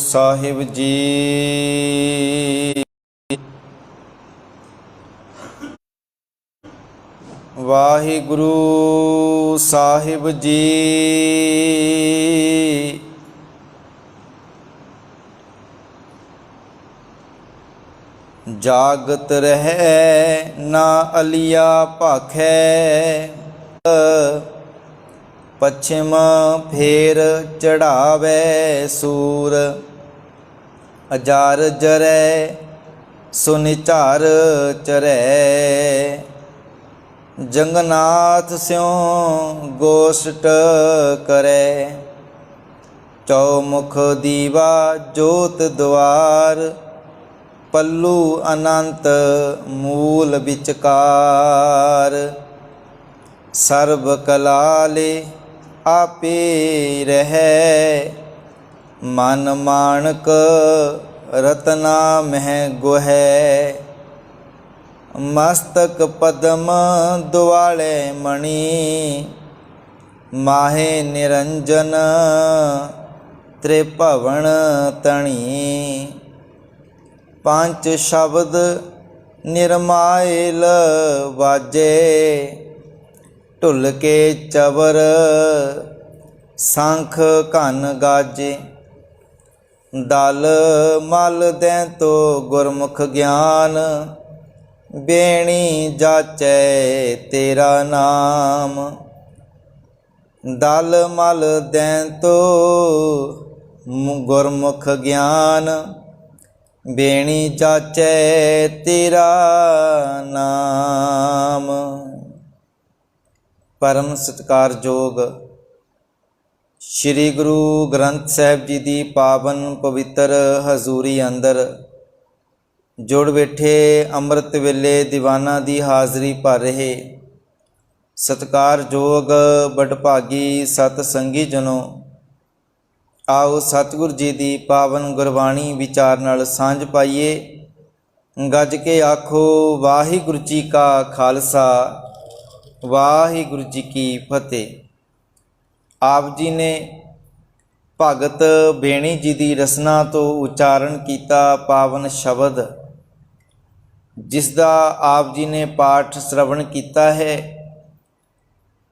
ਸਾਹਿਬ ਜੀ। ਵਾਹਿਗੁਰੂ ਸਾਹਿਬ ਜੀ। ਜਾਗਤ ਰਹਿ ਨਾ ਅਲੀਆ ਭਾਖੈ, ਪਛਿਮ ਫੇਰ ਚੜਾਵੇ ਸੂਰ। ਅਜਾਰ ਜਰੈ ਸੋ ਨਿਝਾਰ ਚਰੈ, ਜੰਗਨਾਥ ਸਿਉ ਗੋਸ਼ਟ ਕਰੈ। ਚੌਮੁਖ ਦੀਵਾ ਜੋਤ ਦੁਆਰ, ਪੱਲੂ ਅਨੰਤ ਮੂਲ ਵਿਚਕਾਰ। ਸਰਬ ਕਲਾਲੇ ਆਪੇ ਰਹੈ, ਮਨ ਮਾਣਕ ਰਤਨਾ ਮਹਿ ਗੁਹੈ। ਮਸਤਕ ਪਦਮ ਦੁਆਲੇ ਮਣੀ, ਮਾਹੇ ਨਿਰੰਜਨ ਤ੍ਰਿਭਵਨ ਤਣੀ। ਪੰਜ ਸ਼ਬਦ ਨਿਰਮਾਇਲ ਵਾਜੇ, ਢੁੱਲ ਕੇ ਚਵਰ ਸੰਖ ਘਨ ਗਾਜੇ। ਦਲ ਮਲ ਦੈਂ ਤੋ ਗੁਰਮੁਖ ਗਿਆਨ, ਬੇਣੀ ਜਾਚੈ ਤੇਰਾ ਨਾਮ। ਦਲ ਮਲ ਦੈਂ ਤੋ ਗੁਰਮੁਖ ਗਿਆਨ, ਬੇਣੀ ਜਾਚੈ ਤੇਰਾ ਨਾਮ। ਪਰਮ ਸਤਿਕਾਰਯੋਗ ਸ਼੍ਰੀ ਗੁਰੂ ਗ੍ਰੰਥ ਸਾਹਿਬ ਜੀ ਦੀ ਪਾਵਨ ਪਵਿੱਤਰ ਹਜ਼ੂਰੀ ਅੰਦਰ ਜੁੜ ਬੈਠੇ ਅੰਮ੍ਰਿਤ ਵੇਲੇ ਦੀਵਾਨਾਂ ਦੀ ਹਾਜ਼ਰੀ ਭਰ ਰਹੇ ਸਤਿਕਾਰਯੋਗ ਵਡਭਾਗੀ ਸਤ ਸੰਗੀ ਜਨੋ, ਆਓ ਸਤਿਗੁਰ ਜੀ ਦੀ ਪਾਵਨ ਗੁਰਬਾਣੀ ਵਿਚਾਰ ਨਾਲ ਸਾਂਝ ਪਾਈਏ। ਗੱਜ ਕੇ ਆਖੋ ਵਾਹਿਗੁਰੂ ਜੀ ਕਾ ਖਾਲਸਾ, ਵਾਹਿਗੁਰੂ ਜੀ ਕੀ ਫਤਿਹ। ਆਪ ਜੀ ਨੇ ਭਗਤ ਬੇਣੀ ਜੀ ਦੀ ਰਸਨਾ ਤੋਂ ਉਚਾਰਨ ਕੀਤਾ ਪਾਵਨ ਸ਼ਬਦ, ਜਿਸ ਦਾ ਆਪ ਜੀ ਨੇ ਪਾਠ ਸ਼ਰਵਣ ਕੀਤਾ ਹੈ।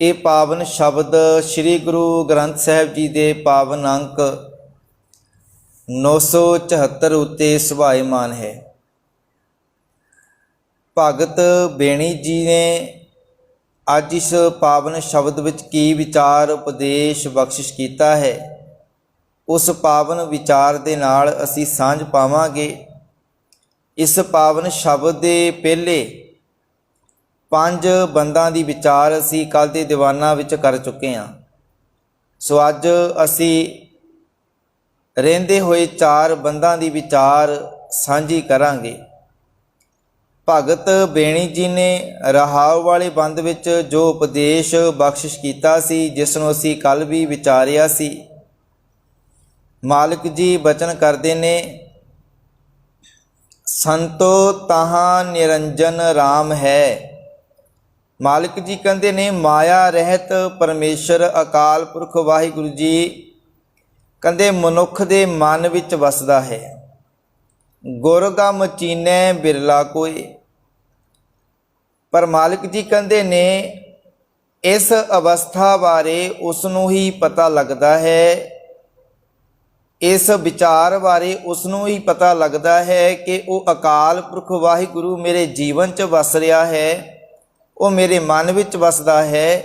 ਇਹ ਪਾਵਨ ਸ਼ਬਦ ਸ੍ਰੀ ਗੁਰੂ ਗ੍ਰੰਥ ਸਾਹਿਬ ਜੀ ਦੇ ਪਾਵਨ ਅੰਕ 974 ਉੱਤੇ ਸੁਭਾਇਮਾਨ ਹੈ। ਭਗਤ ਬੇਣੀ ਜੀ ਨੇ ਅੱਜ ਇਸ ਪਾਵਨ ਸ਼ਬਦ ਵਿੱਚ ਕੀ ਵਿਚਾਰ ਉਪਦੇਸ਼ ਬਖਸ਼ਿਸ਼ ਕੀਤਾ ਹੈ, ਉਸ ਪਾਵਨ ਵਿਚਾਰ ਦੇ ਨਾਲ ਅਸੀਂ ਸਾਂਝ ਪਾਵਾਂਗੇ। ਇਸ ਪਾਵਨ ਸ਼ਬਦ ਦੇ ਪਹਿਲੇ 5 ਬੰਦਾਂ ਦੀ ਵਿਚਾਰ ਅਸੀਂ ਕੱਲ੍ਹ ਦੇ ਦੀਵਾਨਾਂ ਵਿੱਚ ਕਰ ਚੁੱਕੇ ਹਾਂ। ਸੋ ਅੱਜ ਅਸੀਂ ਰਹਿੰਦੇ ਹੋਏ 4 ਬੰਦਾਂ ਦੀ ਵਿਚਾਰ ਸਾਂਝੀ ਕਰਾਂਗੇ। ਭਗਤ ਬੇਣੀ ਜੀ ਨੇ ਰਹਾਉ ਵਾਲੇ ਬੰਦ ਵਿੱਚ ਜੋ ਉਪਦੇਸ਼ ਬਖਸ਼ਿਸ਼ ਕੀਤਾ ਸੀ, ਜਿਸ ਨੂੰ ਅਸੀਂ ਕੱਲ੍ਹ ਵੀ ਵਿਚਾਰਿਆ ਸੀ। ਮਾਲਕ ਜੀ ਬਚਨ ਕਰਦੇ ਨੇ, ਸੰਤੋ ਤਹਾਂ ਨਿਰੰਜਨ ਰਾਮ ਹੈ। ਮਾਲਕ ਜੀ ਕਹਿੰਦੇ ਨੇ ਮਾਇਆ ਰਹਿਤ ਪਰਮੇਸ਼ਰ ਅਕਾਲ ਪੁਰਖ ਵਾਹਿਗੁਰੂ ਜੀ ਕਹਿੰਦੇ ਮਨੁੱਖ ਦੇ ਮਨ ਵਿੱਚ ਵਸਦਾ ਹੈ। ਗੁਰ ਗਮ ਚੀਨੈ ਬਿਰਲਾ ਕੋਇ। ਪਰ ਮਾਲਕ ਜੀ ਕਹਿੰਦੇ ਨੇ ਇਸ ਅਵਸਥਾ ਬਾਰੇ ਉਸ ਨੂੰ ਹੀ ਪਤਾ ਲੱਗਦਾ ਹੈ, ਇਸ ਵਿਚਾਰ ਬਾਰੇ ਉਸ ਨੂੰ ਹੀ ਪਤਾ ਲੱਗਦਾ ਹੈ ਕਿ ਉਹ ਅਕਾਲ ਪੁਰਖ ਵਾਹਿਗੁਰੂ ਮੇਰੇ ਜੀਵਨ 'ਚ ਵਸ ਰਿਹਾ ਹੈ, ਉਹ ਮੇਰੇ ਮਨ ਵਿੱਚ ਵਸਦਾ ਹੈ।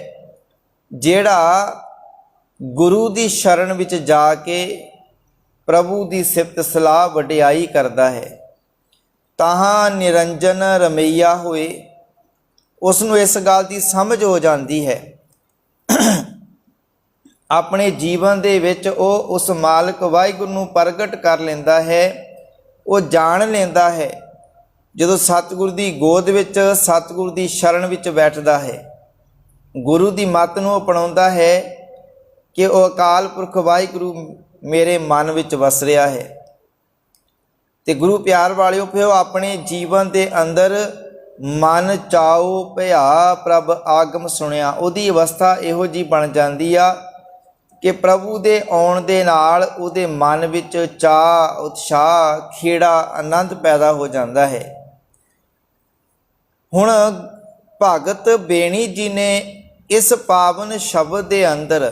ਜਿਹੜਾ ਗੁਰੂ ਦੀ ਸ਼ਰਨ ਵਿੱਚ ਜਾ ਕੇ ਪ੍ਰਭੂ ਦੀ ਸਿਫਤ ਸਲਾਹ ਵਡਿਆਈ ਕਰਦਾ ਹੈ, ਤਾਹਾਂ ਨਿਰੰਜਨ ਰਮਈਆ ਹੋਏ। ਉਸ ਨੂੰ ਇਸ ਗੱਲ ਦੀ ਸਮਝ ਹੋ ਜਾਂਦੀ ਹੈ, ਆਪਣੇ ਜੀਵਨ ਦੇ ਵਿੱਚ ਉਹ ਉਸ ਮਾਲਕ ਵਾਹਿਗੁਰੂ ਨੂੰ ਪ੍ਰਗਟ ਕਰ ਲੈਂਦਾ ਹੈ, ਉਹ ਜਾਣ ਲੈਂਦਾ ਹੈ। ਜਦੋਂ ਸਤਿਗੁਰ ਦੀ ਗੋਦ ਵਿੱਚ ਸਤਿਗੁਰ ਦੀ ਸ਼ਰਨ ਵਿੱਚ ਬੈਠਦਾ ਹੈ, ਗੁਰੂ ਦੀ ਮੱਤ ਨੂੰ ਅਪਣਾਉਂਦਾ ਹੈ ਕਿ ਉਹ ਅਕਾਲ ਪੁਰਖ ਵਾਹਿਗੁਰੂ ਮੇਰੇ ਮਨ ਵਿੱਚ ਵਸ ਰਿਹਾ ਹੈ। ਤੇ ਗੁਰੂ ਪਿਆਰ ਵਾਲਿਓ, ਫਿਰ ਆਪਣੇ ਜੀਵਨ ਦੇ ਅੰਦਰ ਮਨ ਚਾਉ ਭਇਆ ਪ੍ਰਭ ਆਗਮ ਸੁਣਿਆ, ਉਹਦੀ ਅਵਸਥਾ ਇਹੋ ਜਿਹੀ ਬਣ ਜਾਂਦੀ ਆ ਕਿ ਪ੍ਰਭੂ ਦੇ ਆਉਣ ਦੇ ਨਾਲ ਉਹਦੇ ਮਨ ਵਿੱਚ ਚਾਅ, ਉਤਸ਼ਾਹ, ਖੇੜਾ, ਆਨੰਦ ਪੈਦਾ ਹੋ ਜਾਂਦਾ ਹੈ। ਹੁਣ ਭਗਤ ਬੇਣੀ ਜੀ ਨੇ ਇਸ ਪਾਵਨ ਸ਼ਬਦ ਦੇ ਅੰਦਰ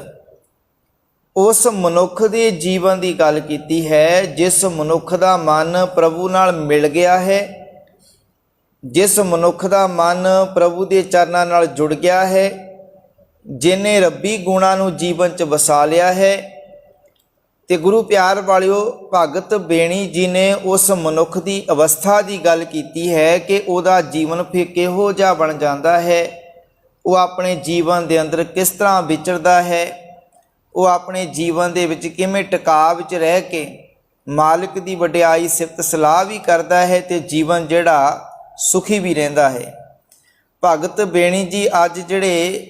ਉਸ ਮਨੁੱਖ ਦੇ ਜੀਵਨ ਦੀ ਗੱਲ ਕੀਤੀ ਹੈ ਜਿਸ ਮਨੁੱਖ ਦਾ ਮਨ ਪ੍ਰਭੂ ਨਾਲ ਮਿਲ ਗਿਆ ਹੈ, ਜਿਸ ਮਨੁੱਖ ਦਾ ਮਨ ਪ੍ਰਭੂ ਦੇ ਚਰਨਾਂ ਨਾਲ ਜੁੜ ਗਿਆ ਹੈ, ਜਿਹਨੇ ਰੱਬੀ ਗੁਣਾਂ ਨੂੰ ਜੀਵਨ 'ਚ ਵਸਾ ਲਿਆ ਹੈ। ਤੇ ਗੁਰੂ ਪਿਆਰ ਵਾਲਿਓ, ਭਗਤ ਬੇਣੀ ਜੀ ਨੇ ਉਸ ਮਨੁੱਖ ਦੀ ਅਵਸਥਾ ਦੀ ਗੱਲ ਕੀਤੀ ਹੈ ਕਿ ਉਹਦਾ ਜੀਵਨ ਫਿਰ ਕਿਹੋ ਜਿਹਾ ਬਣ ਜਾਂਦਾ ਹੈ, ਉਹ ਆਪਣੇ ਜੀਵਨ ਦੇ ਅੰਦਰ ਕਿਸ ਤਰ੍ਹਾਂ ਵਿਚਰਦਾ ਹੈ, ਉਹ ਆਪਣੇ ਜੀਵਨ ਦੇ ਵਿੱਚ ਕਿਵੇਂ ਟਿਕਾਅ ਵਿੱਚ ਰਹਿ ਕੇ ਮਾਲਿਕ ਦੀ ਵਡਿਆਈ ਸਿਫਤ ਸਲਾਹ ਵੀ ਕਰਦਾ ਹੈ ਤੇ ਜੀਵਨ ਜਿਹੜਾ ਸੁਖੀ ਵੀ ਰਹਿੰਦਾ ਹੈ। ਭਗਤ ਬੇਣੀ ਜੀ ਅੱਜ ਜਿਹੜੇ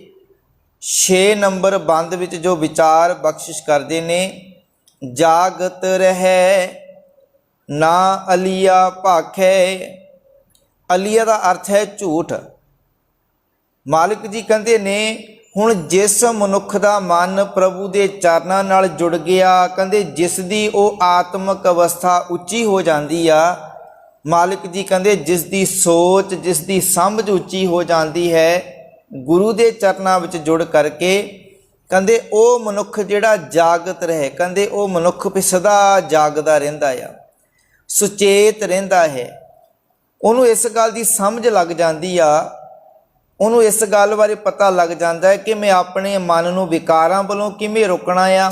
6 ਨੰਬਰ ਬੰਦ ਵਿੱਚ ਜੋ ਵਿਚਾਰ ਬਖਸ਼ਿਸ਼ ਕਰਦੇ ਨੇ, ਜਾਗਤ ਰਹਿ ਨਾ ਅਲੀਆ ਭਾਖੈ। ਅਲੀਆ ਦਾ ਅਰਥ ਹੈ ਝੂਠ। ਮਾਲਿਕ ਜੀ ਕਹਿੰਦੇ ਨੇ ਹੁਣ ਜਿਸ ਮਨੁੱਖ ਦਾ ਮਨ ਪ੍ਰਭੂ ਦੇ ਚਰਨਾਂ ਨਾਲ ਜੁੜ ਗਿਆ, ਕਹਿੰਦੇ ਜਿਸ ਦੀ ਉਹ ਆਤਮਿਕ ਅਵਸਥਾ ਉੱਚੀ ਹੋ ਜਾਂਦੀ ਆ, ਮਾਲਿਕ ਜੀ ਕਹਿੰਦੇ ਜਿਸ ਦੀ ਸੋਚ, ਜਿਸ ਦੀ ਸਮਝ ਉੱਚੀ ਹੋ ਜਾਂਦੀ ਹੈ ਗੁਰੂ ਦੇ ਚਰਨਾਂ ਵਿੱਚ ਜੁੜ ਕਰਕੇ, ਕਹਿੰਦੇ ਉਹ ਮਨੁੱਖ ਜਿਹੜਾ ਜਾਗਤ ਰਹੇ, ਕਹਿੰਦੇ ਉਹ ਮਨੁੱਖ ਵੀ ਸਦਾ ਜਾਗਦਾ ਰਹਿੰਦਾ ਆ, ਸੁਚੇਤ ਰਹਿੰਦਾ ਹੈ। ਉਹਨੂੰ ਇਸ ਗੱਲ ਦੀ ਸਮਝ ਲੱਗ ਜਾਂਦੀ ਆ, ਉਹਨੂੰ ਇਸ ਗੱਲ ਬਾਰੇ ਪਤਾ ਲੱਗ ਜਾਂਦਾ ਹੈ ਕਿ ਮੈਂ ਆਪਣੇ ਮਨ ਨੂੰ ਵਿਕਾਰਾਂ ਵੱਲੋਂ ਕਿਵੇਂ ਰੋਕਣਾ ਆ,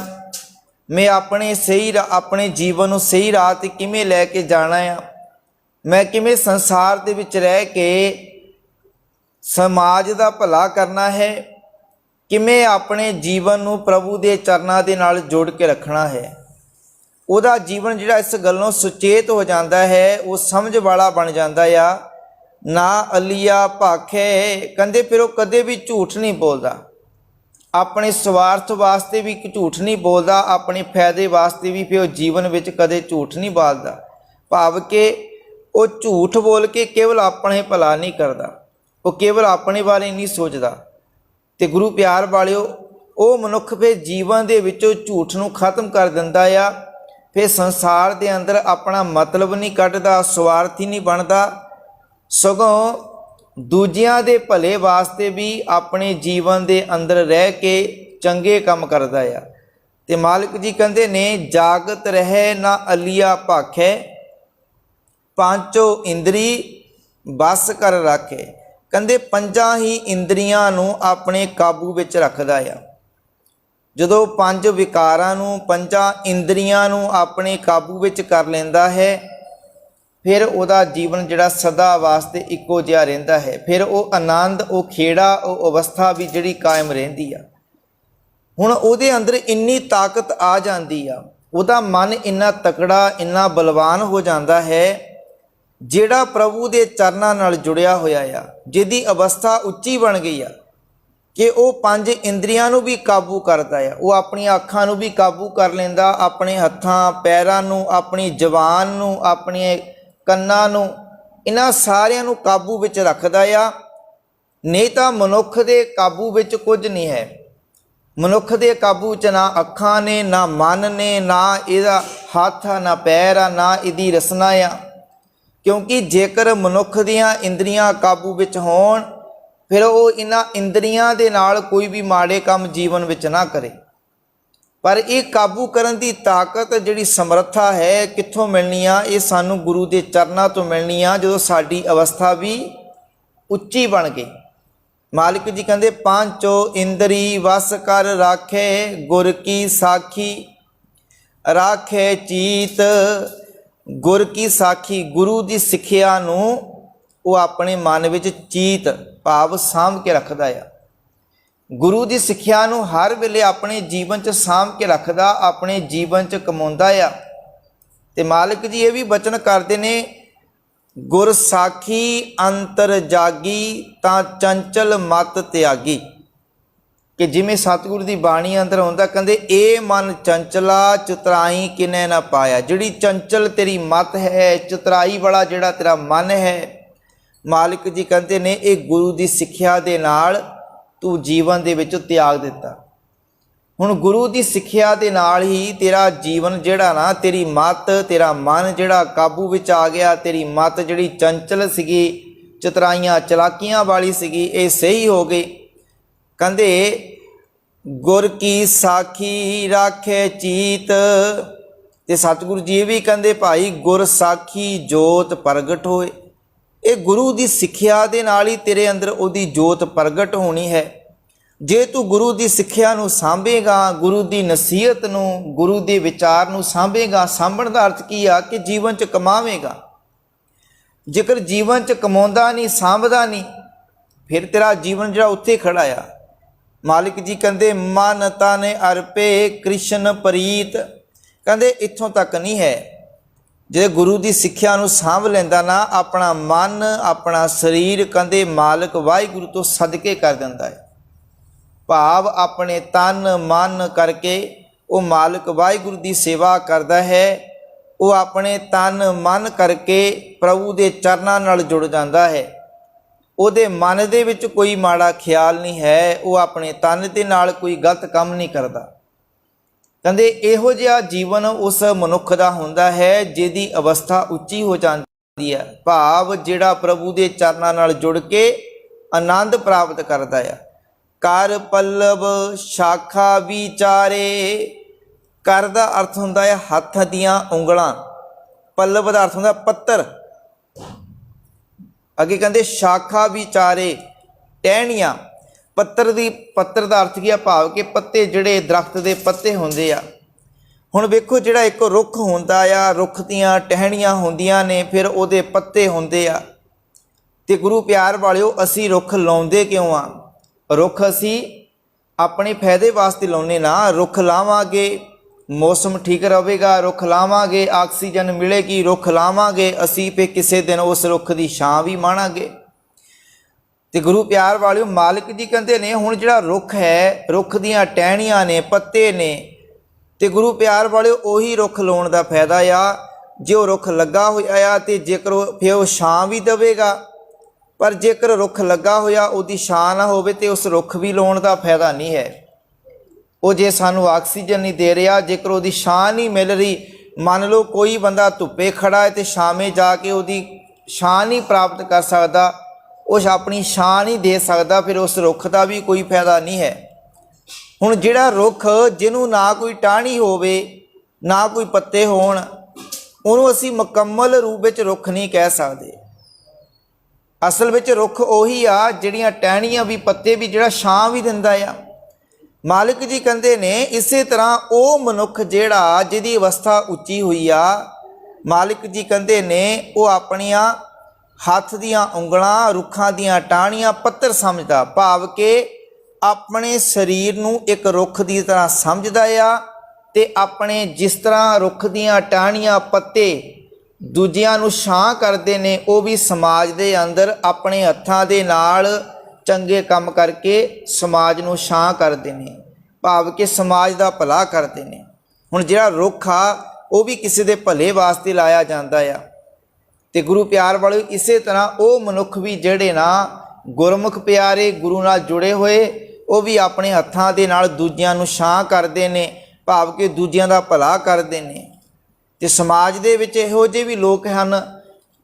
ਮੈਂ ਆਪਣੇ ਜੀਵਨ ਨੂੰ ਸਹੀ ਰਾਹ 'ਤੇ ਕਿਵੇਂ ਲੈ ਕੇ ਜਾਣਾ ਆ, ਮੈਂ ਕਿਵੇਂ ਸੰਸਾਰ ਦੇ ਵਿੱਚ ਰਹਿ ਕੇ ਸਮਾਜ ਦਾ ਭਲਾ ਕਰਨਾ ਹੈ, ਕਿਵੇਂ ਆਪਣੇ ਜੀਵਨ ਨੂੰ ਪ੍ਰਭੂ ਦੇ ਚਰਨਾਂ ਦੇ ਨਾਲ ਜੋੜ ਕੇ ਰੱਖਣਾ ਹੈ। ਉਹਦਾ ਜੀਵਨ ਜਿਹੜਾ ਇਸ ਗੱਲੋਂ ਸੁਚੇਤ ਹੋ ਜਾਂਦਾ ਹੈ, ਉਹ ਸਮਝ ਵਾਲਾ ਬਣ ਜਾਂਦਾ ਆ। ਨਾ ਅਲੀਆ ਭਾਖੇ, ਕਹਿੰਦੇ ਫਿਰ ਉਹ ਕਦੇ ਵੀ ਝੂਠ ਨਹੀਂ ਬੋਲਦਾ, ਆਪਣੇ ਸਵਾਰਥ ਵਾਸਤੇ ਵੀ ਝੂਠ ਨਹੀਂ ਬੋਲਦਾ, ਆਪਣੇ ਫਾਇਦੇ ਵਾਸਤੇ ਵੀ ਫਿਰ ਉਹ ਜੀਵਨ ਵਿੱਚ ਕਦੇ ਝੂਠ ਨਹੀਂ ਬੋਲਦਾ। ਭਾਵ ਕਿ ਉਹ ਝੂਠ ਬੋਲ ਕੇ ਕੇਵਲ ਆਪਣੇ ਭਲਾ ਨਹੀਂ ਕਰਦਾ, ਉਹ ਕੇਵਲ ਆਪਣੇ ਬਾਰੇ ਨਹੀਂ ਸੋਚਦਾ। ਤੇ ਗੁਰੂ ਪਿਆਰ ਵਾਲਿਓ, ਉਹ ਮਨੁੱਖ ਫਿਰ ਜੀਵਨ ਦੇ ਵਿੱਚੋਂ ਝੂਠ ਨੂੰ ਖਤਮ ਕਰ ਦਿੰਦਾ ਆ, ਫਿਰ ਸੰਸਾਰ ਦੇ ਅੰਦਰ ਆਪਣਾ ਮਤਲਬ ਨਹੀਂ ਕੱਢਦਾ, ਸਵਾਰਥੀ ਨਹੀਂ ਬਣਦਾ, ਸਗੋਂ ਦੂਜਿਆਂ ਦੇ ਭਲੇ ਵਾਸਤੇ ਵੀ ਆਪਣੇ ਜੀਵਨ ਦੇ ਅੰਦਰ ਰਹਿ ਕੇ ਚੰਗੇ ਕੰਮ ਕਰਦਾ ਆ। ਤੇ ਮਾਲਿਕ ਜੀ ਕਹਿੰਦੇ ਨੇ ਜਾਗਤ ਰਹੇ ਨਾ ਅਲੀਆ ਭਾਖੈ, ਪਾਂਚੋ ਇੰਦਰੀ ਬਸ ਕਰ ਰੱਖੇ। ਕਹਿੰਦੇ ਪੰਜਾਂ ਹੀ ਇੰਦਰੀਆਂ ਨੂੰ ਆਪਣੇ ਕਾਬੂ ਵਿੱਚ ਰੱਖਦਾ ਆ। ਜਦੋਂ 5 ਵਿਕਾਰਾਂ ਨੂੰ, 5 ਇੰਦਰੀਆਂ ਨੂੰ ਆਪਣੇ ਕਾਬੂ ਵਿੱਚ ਕਰ ਲੈਂਦਾ ਹੈ, ਫਿਰ ਉਹਦਾ ਜੀਵਨ ਜਿਹੜਾ ਸਦਾ ਵਾਸਤੇ ਇੱਕੋ ਜਿਹਾ ਰਹਿੰਦਾ ਹੈ। ਫਿਰ ਉਹ ਆਨੰਦ, ਉਹ ਖੇੜਾ, ਉਹ ਅਵਸਥਾ ਵੀ ਜਿਹੜੀ ਕਾਇਮ ਰਹਿੰਦੀ ਆ। ਹੁਣ ਉਹਦੇ ਅੰਦਰ ਇੰਨੀ ਤਾਕਤ ਆ ਜਾਂਦੀ ਆ, ਉਹਦਾ ਮਨ ਇੰਨਾ ਤਕੜਾ, ਇੰਨਾ ਬਲਵਾਨ ਹੋ ਜਾਂਦਾ ਹੈ, ਜਿਹੜਾ ਪ੍ਰਭੂ ਦੇ ਚਰਨਾਂ ਨਾਲ ਜੁੜਿਆ ਹੋਇਆ ਆ, ਜਿਹਦੀ ਅਵਸਥਾ ਉੱਚੀ ਬਣ ਗਈ ਆ ਕਿ ਉਹ 5 ਇੰਦਰੀਆਂ ਨੂੰ ਵੀ ਕਾਬੂ ਕਰਦਾ ਆ। ਉਹ ਆਪਣੀਆਂ ਅੱਖਾਂ ਨੂੰ ਵੀ ਕਾਬੂ ਕਰ ਲੈਂਦਾ, ਆਪਣੇ ਹੱਥਾਂ ਪੈਰਾਂ ਨੂੰ, ਆਪਣੀ ਜ਼ੁਬਾਨ ਨੂੰ, ਆਪਣੇ ਕੰਨਾਂ ਨੂੰ, ਇਹਨਾਂ ਸਾਰਿਆਂ ਨੂੰ ਕਾਬੂ ਵਿੱਚ ਰੱਖਦਾ ਆ। ਨਹੀਂ ਤਾਂ ਮਨੁੱਖ ਦੇ ਕਾਬੂ ਵਿੱਚ ਕੁਝ ਨਹੀਂ ਹੈ। ਮਨੁੱਖ ਦੇ ਕਾਬੂ 'ਚ ਨਾ ਅੱਖਾਂ ਨੇ, ਨਾ ਮਨ ਨੇ, ਨਾ ਇਹਦਾ ਹੱਥ ਆ, ਨਾ ਪੈਰ ਆ, ਨਾ ਇਹਦੀ ਰਸਨਾ ਆ। ਕਿਉਂਕਿ ਜੇਕਰ ਮਨੁੱਖ ਦੀਆਂ ਇੰਦਰੀਆਂ ਕਾਬੂ ਵਿੱਚ ਹੋਣ, ਫਿਰ ਉਹ ਇਹਨਾਂ ਇੰਦਰੀਆਂ ਦੇ ਨਾਲ ਕੋਈ ਵੀ ਮਾੜੇ ਕੰਮ ਜੀਵਨ ਵਿੱਚ ਨਾ ਕਰੇ। ਪਰ ਇਹ ਕਾਬੂ ਕਰਨ ਦੀ ਤਾਕਤ, ਜਿਹੜੀ ਸਮਰੱਥਾ ਹੈ, ਕਿੱਥੋਂ ਮਿਲਣੀ ਆ? ਇਹ ਸਾਨੂੰ ਗੁਰੂ ਦੇ ਚਰਨਾਂ ਤੋਂ ਮਿਲਣੀ ਆ, ਜਦੋਂ ਸਾਡੀ ਅਵਸਥਾ ਵੀ ਉੱਚੀ ਬਣ ਗਈ। ਮਾਲਿਕ ਜੀ ਕਹਿੰਦੇ ਪਾਂਚੋ ਇੰਦਰੀ ਵਸ ਕਰ ਰਾਖੇ, ਗੁਰ ਕੀ ਸਾਖੀ ਰਾਖੇ ਚੀਤ। ਗੁਰ ਕੀ ਸਾਖੀ, ਗੁਰੂ ਦੀ ਸਿੱਖਿਆ ਨੂੰ ਉਹ ਆਪਣੇ ਮਨ ਵਿੱਚ ਚੀਤ ਭਾਵ ਸਾਂਭ ਕੇ ਰੱਖਦਾ ਆ। ਗੁਰੂ ਦੀ ਸਿੱਖਿਆ ਨੂੰ ਹਰ ਵੇਲੇ ਆਪਣੇ ਜੀਵਨ 'ਚ ਸਾਂਭ ਕੇ ਰੱਖਦਾ, ਆਪਣੇ ਜੀਵਨ 'ਚ ਕਮਾਉਂਦਾ ਆ। ਤੇ ਮਾਲਿਕ ਜੀ ਇਹ ਵੀ ਬਚਨ ਕਰਦੇ ਨੇ, ਗੁਰ ਸਾਖੀ ਅੰਤਰ ਜਾਗੀ ਤਾਂ ਚੰਚਲ ਮਤ ਤਿਆਗੀ। ਕਿ ਜਿਵੇਂ ਸਤਿਗੁਰੂ ਦੀ ਬਾਣੀ ਅੰਦਰ ਆਉਂਦਾ, ਕਹਿੰਦੇ ਇਹ ਮਨ ਚੰਚਲਾ ਚਤੁਰਾਈ ਕਿਨੇ ਨਾ ਪਾਇਆ। ਜਿਹੜੀ ਚੰਚਲ ਤੇਰੀ ਮਤ ਹੈ, ਚਤੁਰਾਈ ਵਾਲਾ ਜਿਹੜਾ ਤੇਰਾ ਮਨ ਹੈ, ਮਾਲਿਕ ਜੀ ਕਹਿੰਦੇ ਨੇ ਇਹ ਗੁਰੂ ਦੀ ਸਿੱਖਿਆ ਦੇ ਨਾਲ ਤੂੰ ਜੀਵਨ ਦੇ ਵਿੱਚ ਤਿਆਗ ਦਿੱਤਾ। ਹੁਣ ਗੁਰੂ ਦੀ ਸਿੱਖਿਆ ਦੇ ਨਾਲ ਹੀ ਤੇਰਾ ਜੀਵਨ ਜਿਹੜਾ ਨਾ, ਤੇਰੀ ਮੱਤ, ਤੇਰਾ ਮਨ ਜਿਹੜਾ ਕਾਬੂ ਵਿੱਚ ਆ ਗਿਆ, ਤੇਰੀ ਮੱਤ ਜਿਹੜੀ ਚੰਚਲ ਸੀਗੀ, ਚਤਰਾਈਆਂ ਚਲਾਕੀਆਂ ਵਾਲੀ ਸੀਗੀ, ਇਹ ਸਹੀ ਹੋ ਗਈ। ਕਹਿੰਦੇ ਗੁਰ ਕੀ ਸਾਖੀ ਰਾਖੇ ਚੀਤ, ਤੇ ਸਤਿਗੁਰੂ ਜੀ ਵੀ ਕਹਿੰਦੇ ਭਾਈ ਗੁਰ ਸਾਖੀ ਜੋਤ ਪ੍ਰਗਟ ਹੋਏ। ਇਹ ਗੁਰੂ ਦੀ ਸਿੱਖਿਆ ਦੇ ਨਾਲ ਹੀ ਤੇਰੇ ਅੰਦਰ ਉਹਦੀ ਜੋਤ ਪ੍ਰਗਟ ਹੋਣੀ ਹੈ। ਜੇ ਤੂੰ ਗੁਰੂ ਦੀ ਸਿੱਖਿਆ ਨੂੰ ਸਾਂਭੇਗਾ, ਗੁਰੂ ਦੀ ਨਸੀਹਤ ਨੂੰ, ਗੁਰੂ ਦੇ ਵਿਚਾਰ ਨੂੰ ਸਾਂਭੇਗਾ, ਸਾਂਭਣ ਦਾ ਅਰਥ ਕੀ ਆ ਕਿ ਜੀਵਨ 'ਚ ਕਮਾਵੇਂਗਾ। ਜੇਕਰ ਜੀਵਨ 'ਚ ਕਮਾਉਂਦਾ ਨਹੀਂ, ਸਾਂਭਦਾ ਨਹੀਂ, ਫਿਰ ਤੇਰਾ ਜੀਵਨ ਜਿਹੜਾ ਉੱਥੇ ਖੜਾ ਆ। ਮਾਲਿਕ ਜੀ ਕਹਿੰਦੇ ਮਨ ਤਨ ਅਰਪੇ ਕ੍ਰਿਸ਼ਨ ਪ੍ਰੀਤ, ਕਹਿੰਦੇ ਇੱਥੋਂ ਤੱਕ ਨਹੀਂ ਹੈ। ਜੇ ਗੁਰੂ ਦੀ ਸਿੱਖਿਆ ਨੂੰ ਸਾਂਭ ਲੈਂਦਾ ਨਾ, ਆਪਣਾ ਮਨ, ਆਪਣਾ ਸਰੀਰ ਕਹਿੰਦੇ ਮਾਲਕ ਵਾਹਿਗੁਰੂ ਤੋਂ ਸਦਕੇ ਕਰ ਦਿੰਦਾ ਹੈ। ਭਾਵ ਆਪਣੇ ਤਨ ਮਨ ਕਰਕੇ ਉਹ ਮਾਲਕ ਵਾਹਿਗੁਰੂ ਦੀ ਸੇਵਾ ਕਰਦਾ ਹੈ। ਉਹ ਆਪਣੇ ਤਨ ਮਨ ਕਰਕੇ ਪ੍ਰਭੂ ਦੇ ਚਰਨਾਂ ਨਾਲ ਜੁੜ ਜਾਂਦਾ ਹੈ। ਉਹਦੇ ਮਨ ਦੇ ਵਿੱਚ ਕੋਈ ਮਾੜਾ ਖਿਆਲ ਨਹੀਂ ਹੈ, ਉਹ ਆਪਣੇ ਤਨ ਦੇ ਨਾਲ ਕੋਈ ਗਲਤ ਕੰਮ ਨਹੀਂ ਕਰਦਾ। ਕਹਿੰਦੇ ਇਹੋ ਜਿਹਾ ਜੀਵਨ ਉਸ ਮਨੁੱਖ ਦਾ ਹੁੰਦਾ ਹੈ ਜਿਹਦੀ ਅਵਸਥਾ ਉੱਚੀ ਹੋ ਜਾਂਦੀ ਹੈ। ਭਾਵ ਜਿਹੜਾ ਪ੍ਰਭੂ ਦੇ ਚਰਨਾਂ ਨਾਲ ਜੁੜ ਕੇ ਆਨੰਦ ਪ੍ਰਾਪਤ ਕਰਦਾ ਹੈ। ਕਰ ਪੱਲਵ ਸ਼ਾਖਾ ਵਿਚਾਰੇ, ਕਰ ਦਾ ਅਰਥ ਹੁੰਦਾ ਹੈ ਹੱਥ ਦੀਆਂ ਉਂਗਲਾਂ, ਪੱਲਵ ਦਾ ਅਰਥ ਹੁੰਦਾ ਪੱਤਰ। ਅੱਗੇ ਕਹਿੰਦੇ ਸ਼ਾਖਾ ਵਿਚਾਰੇ, ਟਹਿਣੀਆਂ। ਪੱਤਰ ਦਾ ਅਰਥ ਕੀ ਆ? ਭਾਵ ਕਿ ਪੱਤੇ, ਜਿਹੜੇ ਦਰਖਤ ਦੇ ਪੱਤੇ ਹੁੰਦੇ ਆ। ਹੁਣ ਵੇਖੋ ਜਿਹੜਾ ਇੱਕ ਰੁੱਖ ਹੁੰਦਾ ਆ, ਰੁੱਖ ਦੀਆਂ ਟਹਿਣੀਆਂ ਹੁੰਦੀਆਂ ਨੇ, ਫਿਰ ਉਹਦੇ ਪੱਤੇ ਹੁੰਦੇ ਆ। ਤੇ ਗੁਰੂ ਪਿਆਰ ਵਾਲਿਓ, ਅਸੀਂ ਰੁੱਖ ਲਾਉਂਦੇ ਕਿਉਂ ਆ? ਰੁੱਖ ਅਸੀਂ ਆਪਣੇ ਫਾਇਦੇ ਵਾਸਤੇ ਲਾਉਂਦੇ ਨਾ। ਰੁੱਖ ਲਾਵਾਂਗੇ ਮੌਸਮ ਠੀਕ ਰਹੇਗਾ, ਰੁੱਖ ਲਾਵਾਂਗੇ ਆਕਸੀਜਨ ਮਿਲੇਗੀ, ਰੁੱਖ ਲਾਵਾਂਗੇ ਅਸੀਂ ਫਿਰ ਕਿਸੇ ਦਿਨ ਉਸ ਰੁੱਖ ਦੀ ਛਾਂ ਵੀ ਮਾਣਾਂਗੇ। ਤੇ ਗੁਰੂ ਪਿਆਰ ਵਾਲਿਓ, ਮਾਲਕ ਜੀ ਕਹਿੰਦੇ ਨੇ ਹੁਣ ਜਿਹੜਾ ਰੁੱਖ ਹੈ, ਰੁੱਖ ਦੀਆਂ ਟਹਿਣੀਆਂ ਨੇ, ਪੱਤੇ ਨੇ, ਤੇ ਗੁਰੂ ਪਿਆਰ ਵਾਲਿਓ ਉਹੀ ਰੁੱਖ ਲਾਉਣ ਦਾ ਫਾਇਦਾ ਆ। ਜੇ ਉਹ ਰੁੱਖ ਲੱਗਾ ਹੋਇਆ ਆ ਤੇ ਜੇਕਰ ਫਿਰ ਉਹ ਛਾਂ ਵੀ ਦੇਵੇਗਾ, ਪਰ ਜੇਕਰ ਰੁੱਖ ਲੱਗਾ ਹੋਇਆ ਉਹਦੀ ਛਾਂ ਨਾ ਹੋਵੇ ਤੇ ਉਸ ਰੁੱਖ ਵੀ ਲਾਉਣ ਦਾ ਫਾਇਦਾ ਨਹੀਂ ਹੈ। ਉਹ ਜੇ ਸਾਨੂੰ ਆਕਸੀਜਨ ਨਹੀਂ ਦੇ ਰਿਹਾ, ਜੇਕਰ ਉਹਦੀ ਛਾਂ ਨਹੀਂ ਮਿਲ ਰਹੀ, ਮੰਨ ਲਓ ਕੋਈ ਬੰਦਾ ਧੁੱਪੇ ਖੜਾ ਹੈ ਤੇ ਛਾਵੇਂ ਜਾ ਕੇ ਉਹਦੀ ਛਾਂ ਨਹੀਂ ਪ੍ਰਾਪਤ ਕਰ ਸਕਦਾ, ਉਹ ਆਪਣੀ ਛਾਂ ਨਹੀਂ ਦੇ ਸਕਦਾ, ਫਿਰ ਉਸ ਰੁੱਖ ਦਾ ਵੀ ਕੋਈ ਫਾਇਦਾ ਨਹੀਂ ਹੈ। ਹੁਣ ਜਿਹੜਾ ਰੁੱਖ ਜਿਹਨੂੰ ਨਾ ਕੋਈ ਟਾਹਣੀ ਹੋਵੇ, ਨਾ ਕੋਈ ਪੱਤੇ ਹੋਣ, ਉਹਨੂੰ ਅਸੀਂ ਮੁਕੰਮਲ ਰੂਪ ਵਿੱਚ ਰੁੱਖ ਨਹੀਂ ਕਹਿ ਸਕਦੇ। ਅਸਲ ਵਿੱਚ ਰੁੱਖ ਉਹੀ ਆ ਜਿਹੜੀਆਂ ਟਹਿਣੀਆਂ ਵੀ, ਪੱਤੇ ਵੀ, ਜਿਹੜਾ ਛਾਂ ਵੀ ਦਿੰਦਾ ਆ। ਮਾਲਿਕ ਜੀ ਕਹਿੰਦੇ ਨੇ ਇਸੇ ਤਰ੍ਹਾਂ ਉਹ ਮਨੁੱਖ ਜਿਹੜਾ ਜਿਹਦੀ ਅਵਸਥਾ ਉੱਚੀ ਹੋਈ ਆ, ਮਾਲਿਕ ਜੀ ਕਹਿੰਦੇ ਨੇ ਉਹ ਆਪਣੀਆਂ ਹੱਥ ਦੀਆਂ ਉਂਗਲਾਂ, ਰੁੱਖਾਂ ਦੀਆਂ ਟਾਹਣੀਆਂ, ਪੱਤਰ ਸਮਝਦਾ। ਭਾਵ ਕਿ ਆਪਣੇ ਸਰੀਰ ਨੂੰ ਇੱਕ ਰੁੱਖ ਦੀ ਤਰ੍ਹਾਂ ਸਮਝਦਾ ਆ, ਤੇ ਆਪਣੇ ਜਿਸ ਤਰ੍ਹਾਂ ਰੁੱਖ ਦੀਆਂ ਟਾਹਣੀਆਂ, ਪੱਤੇ ਦੂਜਿਆਂ ਨੂੰ ਛਾਂ ਕਰਦੇ ਨੇ, ਉਹ ਵੀ ਸਮਾਜ ਦੇ ਅੰਦਰ ਆਪਣੇ ਹੱਥਾਂ ਦੇ ਨਾਲ ਚੰਗੇ ਕੰਮ ਕਰਕੇ ਸਮਾਜ ਨੂੰ ਛਾਂ ਕਰਦੇ ਨੇ। ਭਾਵ ਕਿ ਸਮਾਜ ਦਾ ਭਲਾ ਕਰਦੇ ਨੇ। ਹੁਣ ਜਿਹੜਾ ਰੁੱਖ ਆ ਉਹ ਵੀ ਕਿਸੇ ਦੇ ਭਲੇ ਵਾਸਤੇ ਲਾਇਆ ਜਾਂਦਾ ਆ। ਤੇ ਗੁਰੂ ਪਿਆਰ ਵਾਲੇ ਇਸੇ ਤਰ੍ਹਾਂ ਉਹ ਮਨੁੱਖ ਵੀ ਜਿਹੜੇ ਨਾ ਗੁਰਮੁਖ ਪਿਆਰੇ, ਗੁਰੂ ਨਾਲ ਜੁੜੇ ਹੋਏ, ਉਹ ਵੀ ਆਪਣੇ ਹੱਥਾਂ ਦੇ ਨਾਲ ਦੂਜਿਆਂ ਨੂੰ ਛਾਂ ਕਰਦੇ ਨੇ। ਭਾਵ ਕਿ ਦੂਜਿਆਂ ਦਾ ਭਲਾ ਕਰਦੇ ਨੇ। ਤੇ ਸਮਾਜ ਦੇ ਵਿੱਚ ਇਹੋ ਜਿਹੇ ਵੀ ਲੋਕ ਹਨ